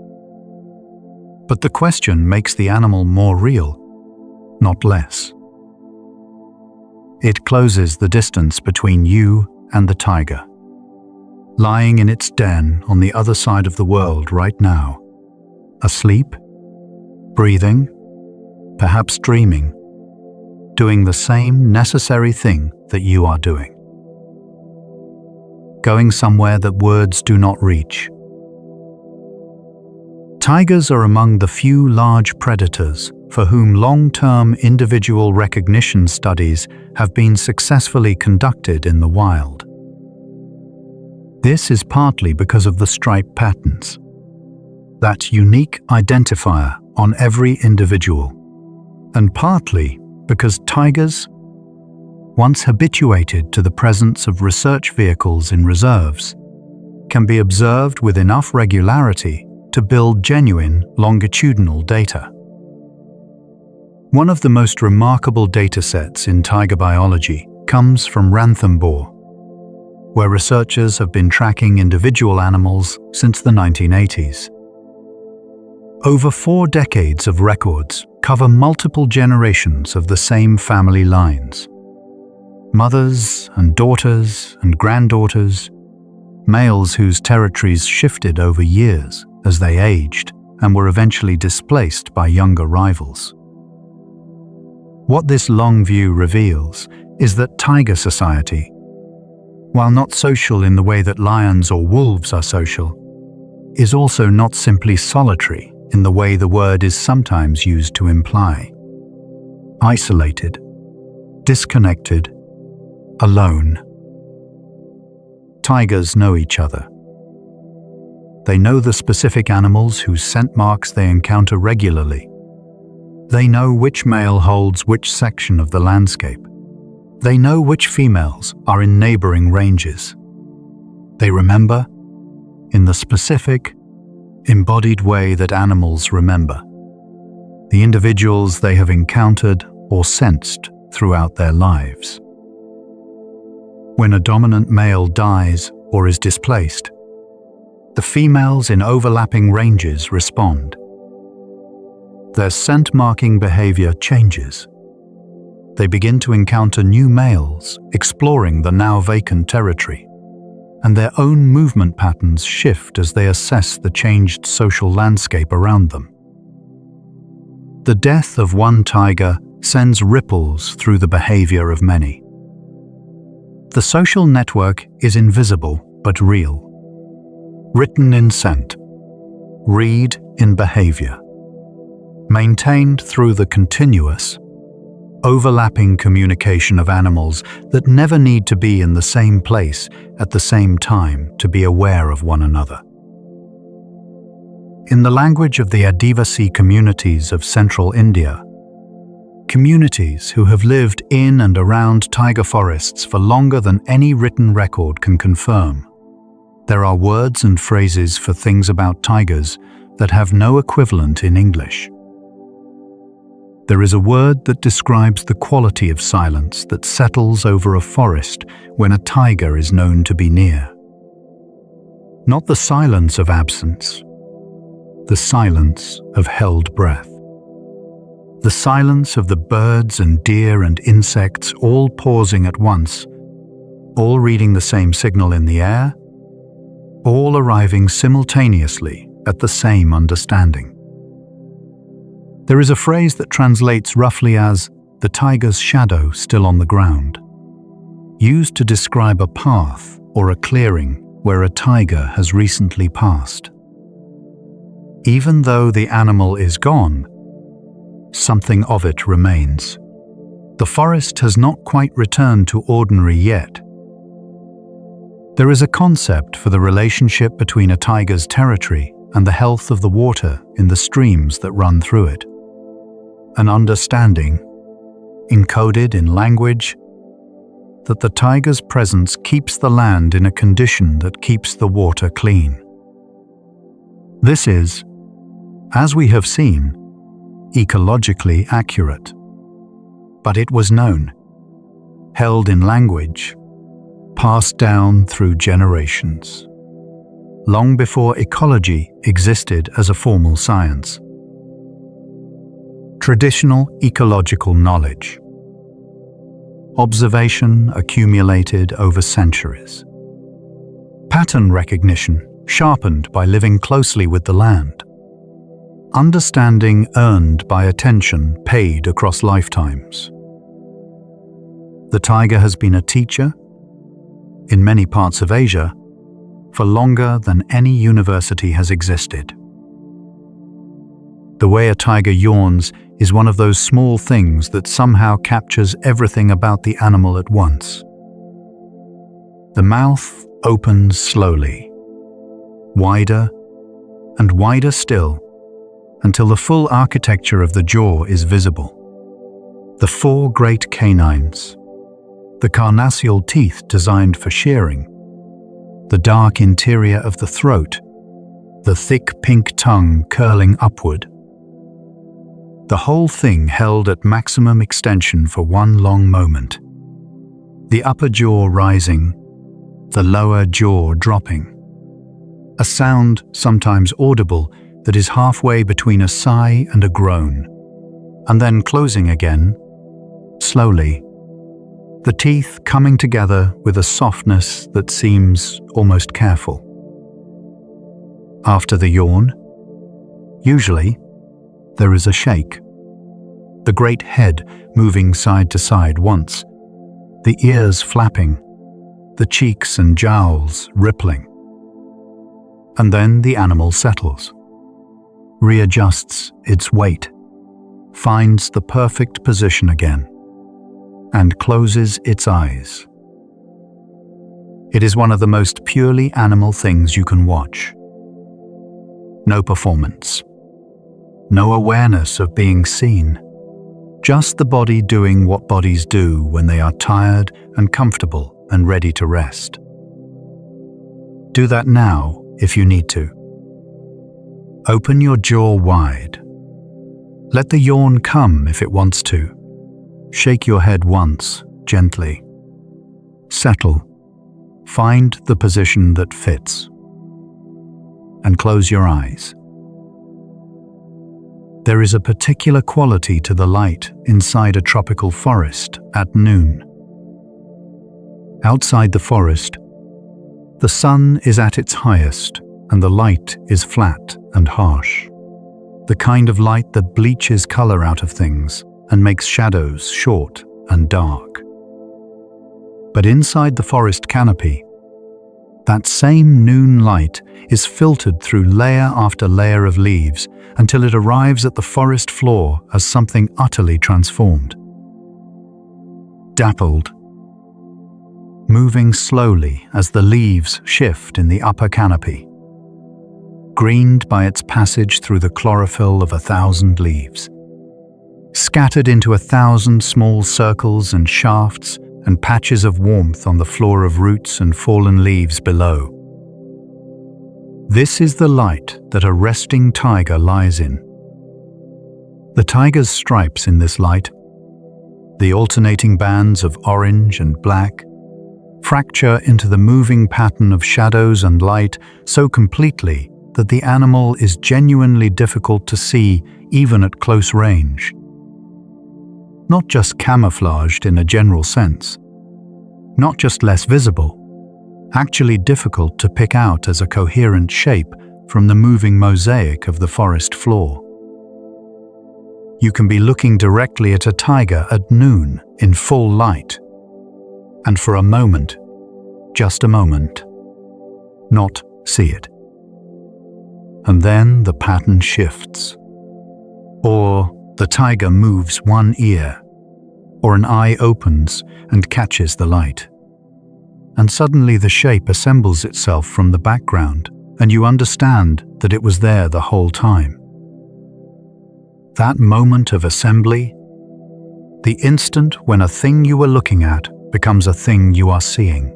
But the question makes the animal more real, not less. It closes the distance between you and the tiger, lying in its den on the other side of the world right now, asleep, breathing, perhaps dreaming, doing the same necessary thing that you are doing. Going somewhere that words do not reach. Tigers are among the few large predators for whom long-term individual recognition studies have been successfully conducted in the wild. This is partly because of the stripe patterns, that unique identifier on every individual, and partly because tigers, once habituated to the presence of research vehicles in reserves, can be observed with enough regularity to build genuine longitudinal data. One of the most remarkable datasets in tiger biology comes from Ranthambore, where researchers have been tracking individual animals since the 1980s. Over 4 decades of records cover multiple generations of the same family lines. Mothers and daughters and granddaughters, males whose territories shifted over years as they aged and were eventually displaced by younger rivals. What this long view reveals is that tiger society, while not social in the way that lions or wolves are social, is also not simply solitary in the way the word is sometimes used to imply. Isolated, disconnected, alone. Tigers know each other. They know the specific animals whose scent marks they encounter regularly. They know which male holds which section of the landscape. They know which females are in neighboring ranges. They remember, in the specific, embodied way that animals remember, the individuals they have encountered or sensed throughout their lives. When a dominant male dies or is displaced, the females in overlapping ranges respond. Their scent-marking behavior changes. They begin to encounter new males exploring the now vacant territory, and their own movement patterns shift as they assess the changed social landscape around them. The death of one tiger sends ripples through the behavior of many. The social network is invisible but real. Written in scent, read in behavior, maintained through the continuous, overlapping communication of animals that never need to be in the same place at the same time to be aware of one another. In the language of the Adivasi communities of central India, communities who have lived in and around tiger forests for longer than any written record can confirm, there are words and phrases for things about tigers that have no equivalent in English. There is a word that describes the quality of silence that settles over a forest when a tiger is known to be near. Not the silence of absence, the silence of held breath. The silence of the birds and deer and insects all pausing at once, all reading the same signal in the air, all arriving simultaneously at the same understanding. There is a phrase that translates roughly as the tiger's shadow still on the ground, used to describe a path or a clearing where a tiger has recently passed. Even though the animal is gone, something of it remains. The forest has not quite returned to ordinary yet. There is a concept for the relationship between a tiger's territory and the health of the water in the streams that run through it. an understanding, encoded in language, that the tiger's presence keeps the land in a condition that keeps the water clean. This is, as we have seen, ecologically accurate. But it was known, held in language, passed down through generations, long before ecology existed as a formal science. Traditional ecological knowledge. Observation accumulated over centuries. Pattern recognition sharpened by living closely with the land. Understanding earned by attention paid across lifetimes. The tiger has been a teacher, in many parts of Asia, for longer than any university has existed. The way a tiger yawns is one of those small things that somehow captures everything about the animal at once. The mouth opens slowly, wider and wider still, until the full architecture of the jaw is visible. The four great canines, the carnassial teeth designed for shearing, the dark interior of the throat, the thick pink tongue curling upward. The whole thing held at maximum extension for one long moment. The upper jaw rising, the lower jaw dropping. A sound sometimes audible that is halfway between a sigh and a groan, and then closing again, slowly. The teeth coming together with a softness that seems almost careful. After the yawn, usually, there is a shake. The great head moving side to side once, the ears flapping, the cheeks and jowls rippling. And then the animal settles, readjusts its weight, finds the perfect position again, and closes its eyes. It is one of the most purely animal things you can watch. No performance. No awareness of being seen. Just the body doing what bodies do when they are tired and comfortable and ready to rest. Do that now if you need to. Open your jaw wide. Let the yawn come if it wants to. Shake your head once, gently. Settle. Find the position that fits. And close your eyes. There is a particular quality to the light inside a tropical forest at noon. Outside the forest, the sun is at its highest and the light is flat and harsh. The kind of light that bleaches color out of things and makes shadows short and dark. But inside the forest canopy, that same noon light is filtered through layer after layer of leaves until it arrives at the forest floor as something utterly transformed. Dappled, moving slowly as the leaves shift in the upper canopy, greened by its passage through the chlorophyll of 1,000 leaves, scattered into 1,000 small circles and shafts and patches of warmth on the floor of roots and fallen leaves below. This is the light that a resting tiger lies in. The tiger's stripes in this light, the alternating bands of orange and black, fracture into the moving pattern of shadows and light so completely that the animal is genuinely difficult to see even at close range. Not just camouflaged in a general sense, not just less visible, actually difficult to pick out as a coherent shape from the moving mosaic of the forest floor. You can be looking directly at a tiger at noon in full light, and for a moment, just a moment, not see it. And then the pattern shifts. Or the tiger moves one ear, or an eye opens and catches the light. And suddenly the shape assembles itself from the background, and you understand that it was there the whole time. That moment of assembly, the instant when a thing you were looking at becomes a thing you are seeing,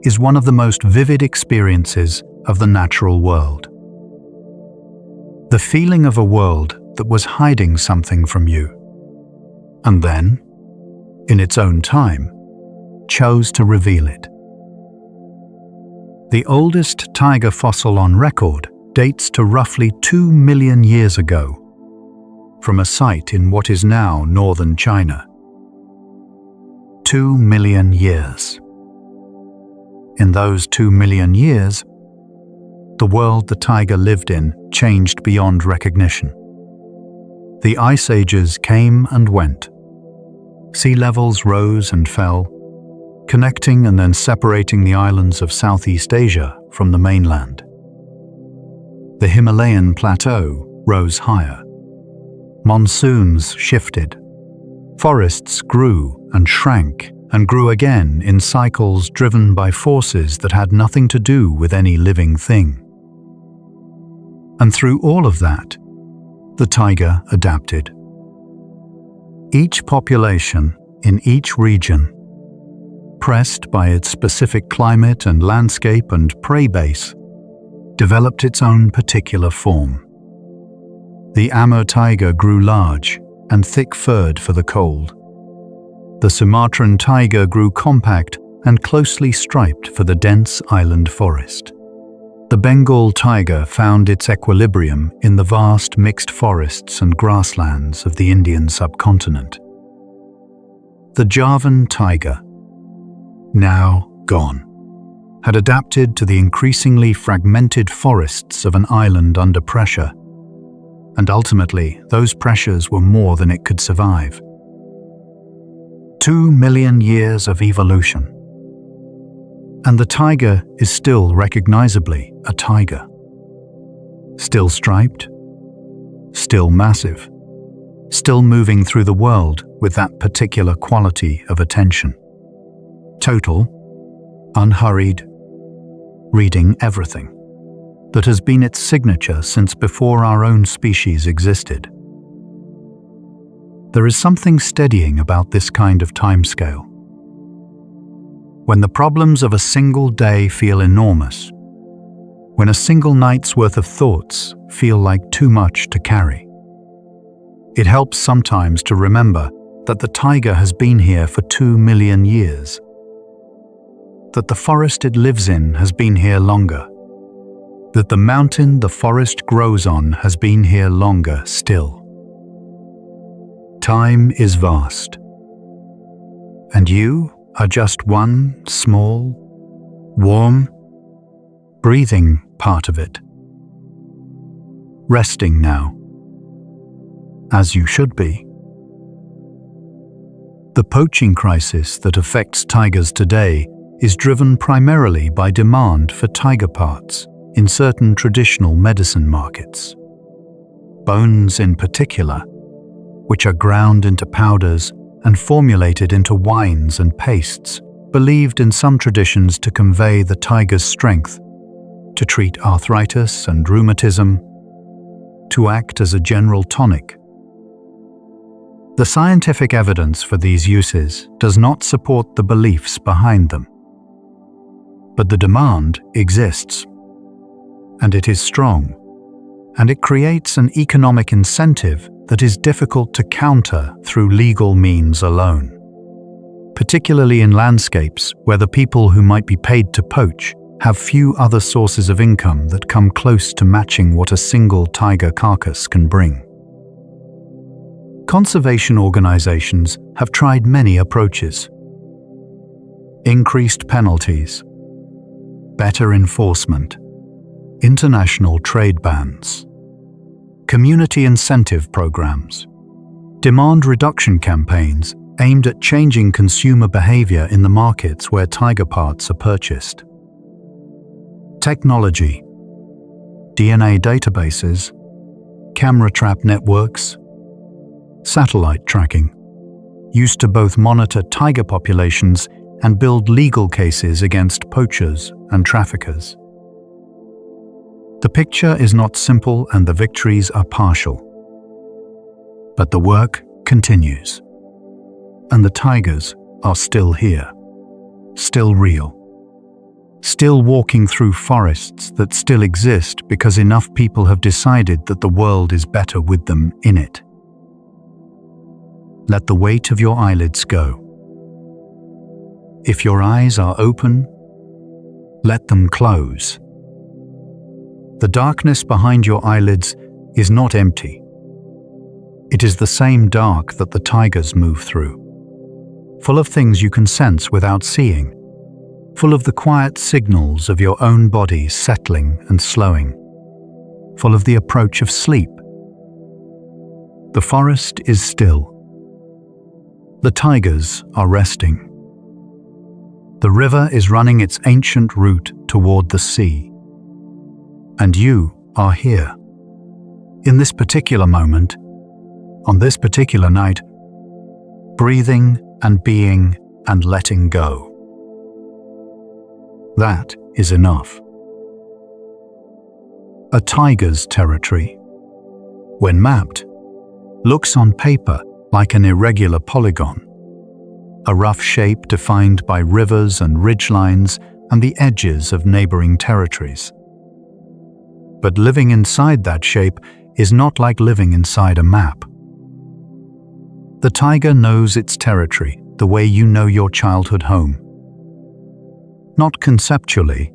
is one of the most vivid experiences of the natural world. The feeling of a world that was hiding something from you, and then, in its own time, chose to reveal it. The oldest tiger fossil on record dates to roughly 2 million years ago, from a site in what is now northern China. 2 million years. In those 2 million years, the world the tiger lived in changed beyond recognition. The ice ages came and went. Sea levels rose and fell, connecting and then separating the islands of Southeast Asia from the mainland. The Himalayan plateau rose higher. Monsoons shifted. Forests grew and shrank and grew again in cycles driven by forces that had nothing to do with any living thing. And through all of that, the tiger adapted. Each population in each region, pressed by its specific climate and landscape and prey base, developed its own particular form. The Amur tiger grew large and thick-furred for the cold. The Sumatran tiger grew compact and closely striped for the dense island forest. The Bengal tiger found its equilibrium in the vast mixed forests and grasslands of the Indian subcontinent. The Javan tiger, now gone, had adapted to the increasingly fragmented forests of an island under pressure, and ultimately those pressures were more than it could survive. 2 million years of evolution. And the tiger is still recognizably a tiger. Still striped, still massive, still moving through the world with that particular quality of attention. Total, unhurried, reading everything. That has been its signature since before our own species existed. There is something steadying about this kind of timescale. When the problems of a single day feel enormous, when a single night's worth of thoughts feel like too much to carry, it helps sometimes to remember that the tiger has been here for 2 million years, that the forest it lives in has been here longer, that the mountain the forest grows on has been here longer still. Time is vast, and you are just one small, warm, breathing part of it. Resting now, as you should be. The poaching crisis that affects tigers today is driven primarily by demand for tiger parts in certain traditional medicine markets. Bones in particular, which are ground into powders and formulated into wines and pastes, believed in some traditions to convey the tiger's strength, to treat arthritis and rheumatism, to act as a general tonic. The scientific evidence for these uses does not support the beliefs behind them. But the demand exists, and it is strong, and it creates an economic incentive that is difficult to counter through legal means alone. Particularly in landscapes where the people who might be paid to poach have few other sources of income that come close to matching what a single tiger carcass can bring. Conservation organizations have tried many approaches. Increased penalties, better enforcement, international trade bans, community incentive programs, demand reduction campaigns aimed at changing consumer behavior in the markets where tiger parts are purchased. Technology, DNA databases, camera trap networks, satellite tracking, used to both monitor tiger populations and build legal cases against poachers and traffickers. The picture is not simple and the victories are partial. But the work continues. And the tigers are still here, still real, still walking through forests that still exist because enough people have decided that the world is better with them in it. Let the weight of your eyelids go. If your eyes are open, let them close. The darkness behind your eyelids is not empty. It is the same dark that the tigers move through, full of things you can sense without seeing, full of the quiet signals of your own body settling and slowing, full of the approach of sleep. The forest is still. The tigers are resting. The river is running its ancient route toward the sea. And you are here. In this particular moment, on this particular night, breathing and being and letting go. That is enough. A tiger's territory, when mapped, looks on paper like an irregular polygon, a rough shape defined by rivers and ridgelines and the edges of neighboring territories. But living inside that shape is not like living inside a map. The tiger knows its territory the way you know your childhood home. Not conceptually,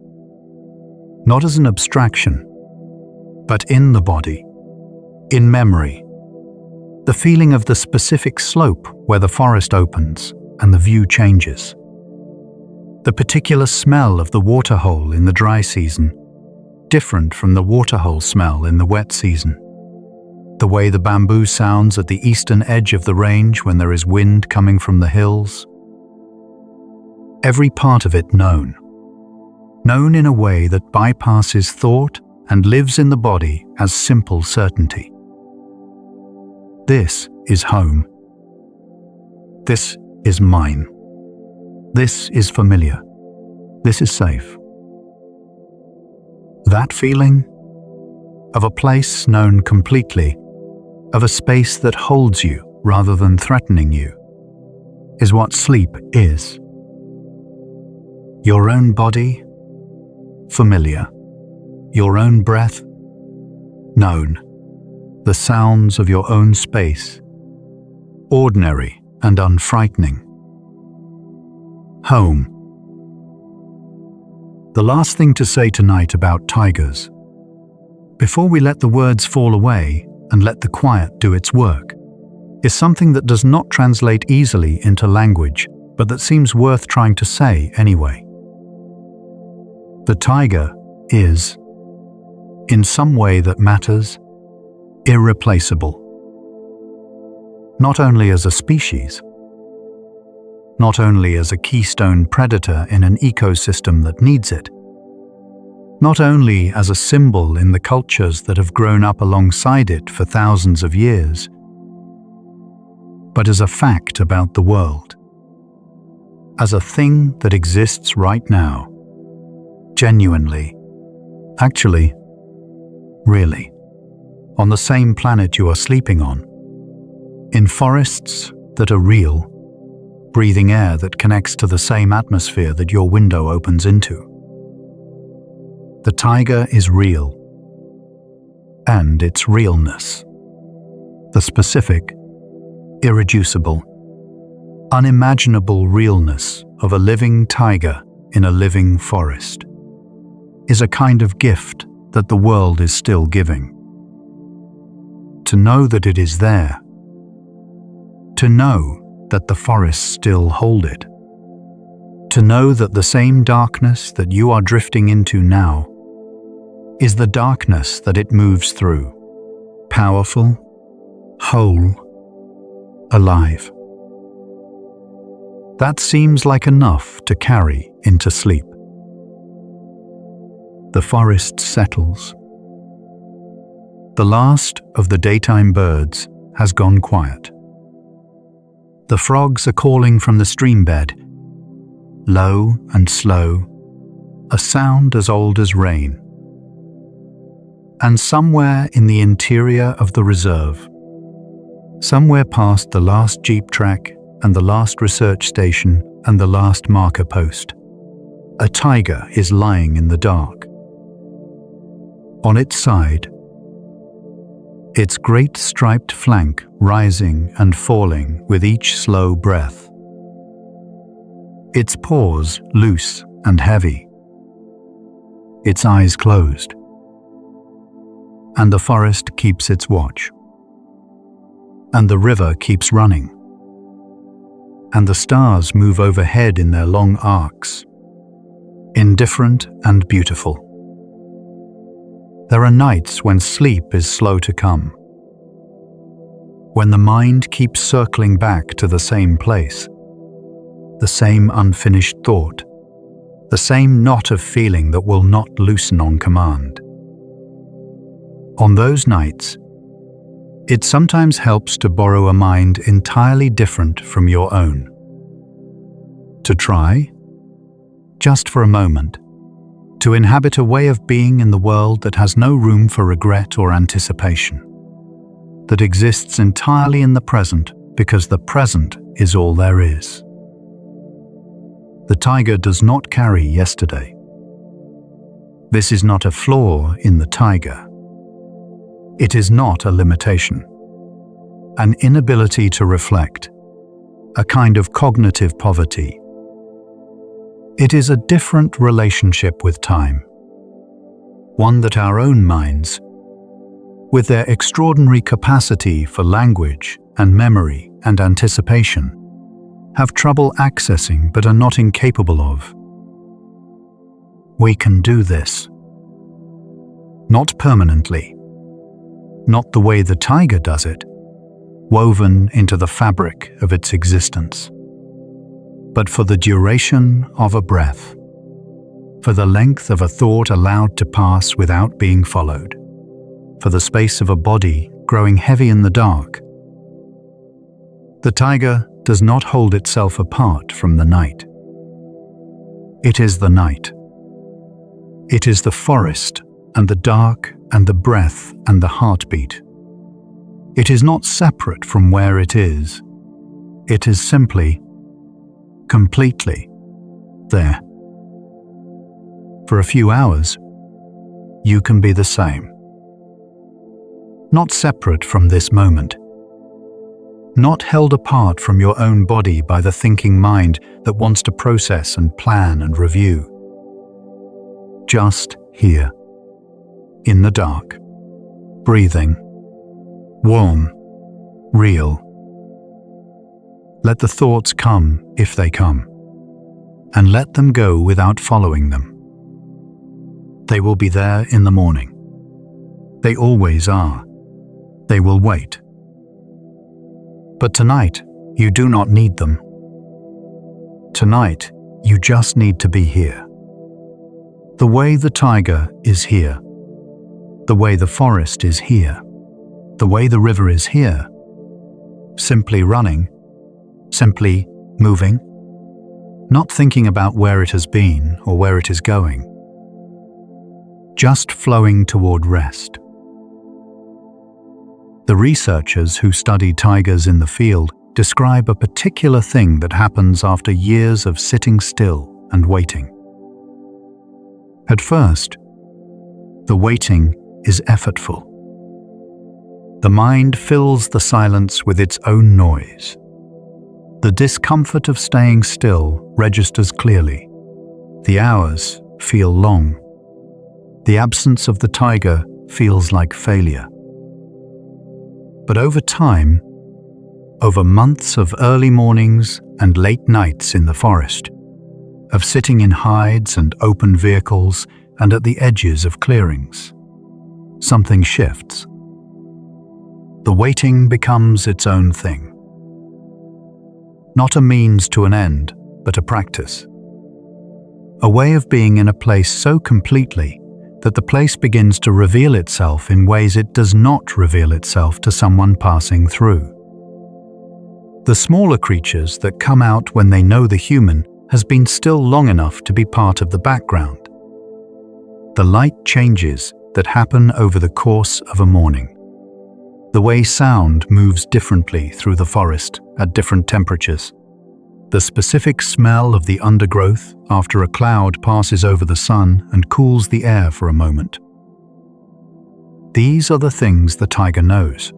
not as an abstraction, but in the body, in memory. The feeling of the specific slope where the forest opens and the view changes. The particular smell of the waterhole in the dry season, different from the waterhole smell in the wet season. The way the bamboo sounds at the eastern edge of the range when there is wind coming from the hills. Every part of it known in a way that bypasses thought and lives in the body as simple certainty. This is home. This is mine. This is familiar. This is safe. That feeling of a place known completely, of a space that holds you rather than threatening you, is what sleep is. Your own body, familiar. Your own breath, known. The sounds of your own space, ordinary and unfrightening. Home. The last thing to say tonight about tigers, before we let the words fall away and let the quiet do its work, is something that does not translate easily into language, but that seems worth trying to say anyway. The tiger is, in some way that matters, irreplaceable. Not only as a species, not only as a keystone predator in an ecosystem that needs it, not only as a symbol in the cultures that have grown up alongside it for thousands of years, but as a fact about the world, as a thing that exists right now, genuinely, actually, really, on the same planet you are sleeping on, in forests that are real, breathing air that connects to the same atmosphere that your window opens into. The tiger is real, and its realness, the specific, irreducible, unimaginable realness of a living tiger in a living forest, is a kind of gift that the world is still giving. To know that it is there, to know that the forests still hold it, to know that the same darkness that you are drifting into now is the darkness that it moves through, powerful, whole, alive. That seems like enough to carry into sleep. The forest settles. The last of the daytime birds has gone quiet. The frogs are calling from the stream bed, low and slow, a sound as old as rain. And somewhere in the interior of the reserve, somewhere past the last jeep track and the last research station and the last marker post, a tiger is lying in the dark. On its side, its great striped flank rising and falling with each slow breath. Its paws loose and heavy, its eyes closed, and the forest keeps its watch, and the river keeps running, and the stars move overhead in their long arcs, indifferent and beautiful. There are nights when sleep is slow to come, when the mind keeps circling back to the same place, the same unfinished thought, the same knot of feeling that will not loosen on command. On those nights, it sometimes helps to borrow a mind entirely different from your own. To try, just for a moment, to inhabit a way of being in the world that has no room for regret or anticipation, that exists entirely in the present because the present is all there is. The tiger does not carry yesterday. This is not a flaw in the tiger. It is not a limitation, an inability to reflect, a kind of cognitive poverty. It is a different relationship with time, one that our own minds, with their extraordinary capacity for language and memory and anticipation, have trouble accessing but are not incapable of. We can do this. Not permanently, not the way the tiger does it, woven into the fabric of its existence, but for the duration of a breath, for the length of a thought allowed to pass without being followed, for the space of a body growing heavy in the dark. The tiger does not hold itself apart from the night. It is the night. It is the forest and the dark and the breath and the heartbeat. It is not separate from where it is. It is simply, completely, there. For a few hours, you can be the same. Not separate from this moment. Not held apart from your own body by the thinking mind that wants to process and plan and review. Just here, in the dark, breathing, warm, real. Let the thoughts come if they come, and let them go without following them. They will be there in the morning. They always are. They will wait. But tonight, you do not need them. Tonight, you just need to be here. The way the tiger is here. The way the forest is here. The way the river is here. Simply running. Simply moving. Not thinking about where it has been or where it is going. Just flowing toward rest. The researchers who study tigers in the field describe a particular thing that happens after years of sitting still and waiting. At first, the waiting is effortful. The mind fills the silence with its own noise. The discomfort of staying still registers clearly. The hours feel long. The absence of the tiger feels like failure. But over time, over months of early mornings and late nights in the forest, of sitting in hides and open vehicles and at the edges of clearings, something shifts. The waiting becomes its own thing. Not a means to an end, but a practice. A way of being in a place so completely that the place begins to reveal itself in ways it does not reveal itself to someone passing through. The smaller creatures that come out when they know the human has been still long enough to be part of the background. The light changes that happen over the course of a morning. The The way sound moves differently through the forest at different temperatures. The specific smell of the undergrowth after a cloud passes over the sun and cools the air for a moment. These are the things the tiger knows.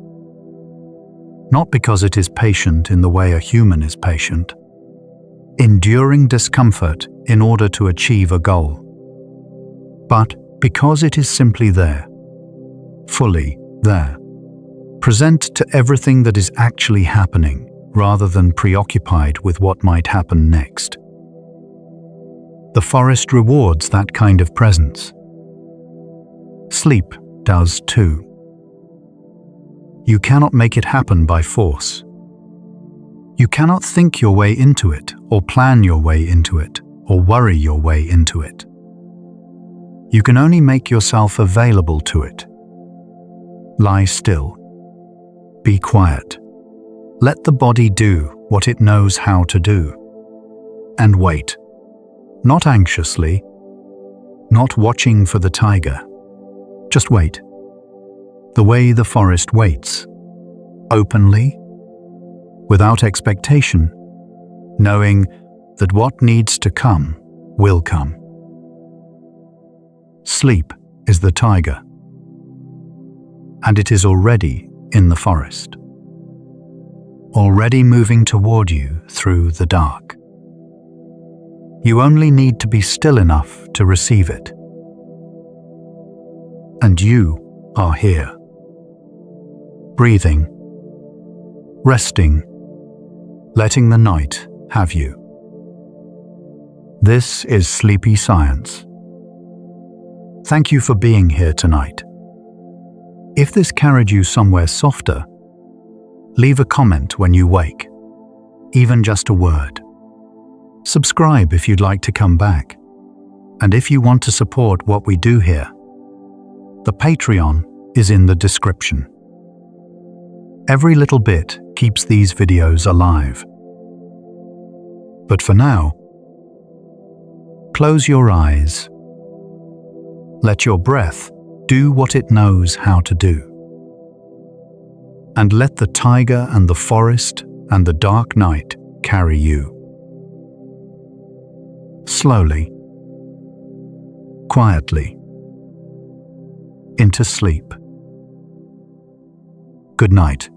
Not because it is patient in the way a human is patient, enduring discomfort in order to achieve a goal, but because it is simply there, fully there, present to everything that is actually happening rather than preoccupied with what might happen next. The forest rewards that kind of presence. Sleep does too. You cannot make it happen by force. You cannot think your way into it, or plan your way into it, or worry your way into it. You can only make yourself available to it. Lie still. Be quiet. Let the body do what it knows how to do. And wait. Not anxiously, not watching for the tiger. Just wait. The way the forest waits. Openly, without expectation, knowing that what needs to come will come. Sleep is the tiger, and it is already in the forest, already moving toward you through the dark. You only need to be still enough to receive it. And you are here, breathing, resting, letting the night have you. This is Sleepy Science. Thank you for being here tonight. If this carried you somewhere softer, leave a comment when you wake, even just a word. Subscribe if you'd like to come back. And if you want to support what we do here, the Patreon is in the description. Every little bit keeps these videos alive. But for now, close your eyes. Let your breath do what it knows how to do. And let the tiger and the forest and the dark night carry you. Slowly, quietly, into sleep. Good night.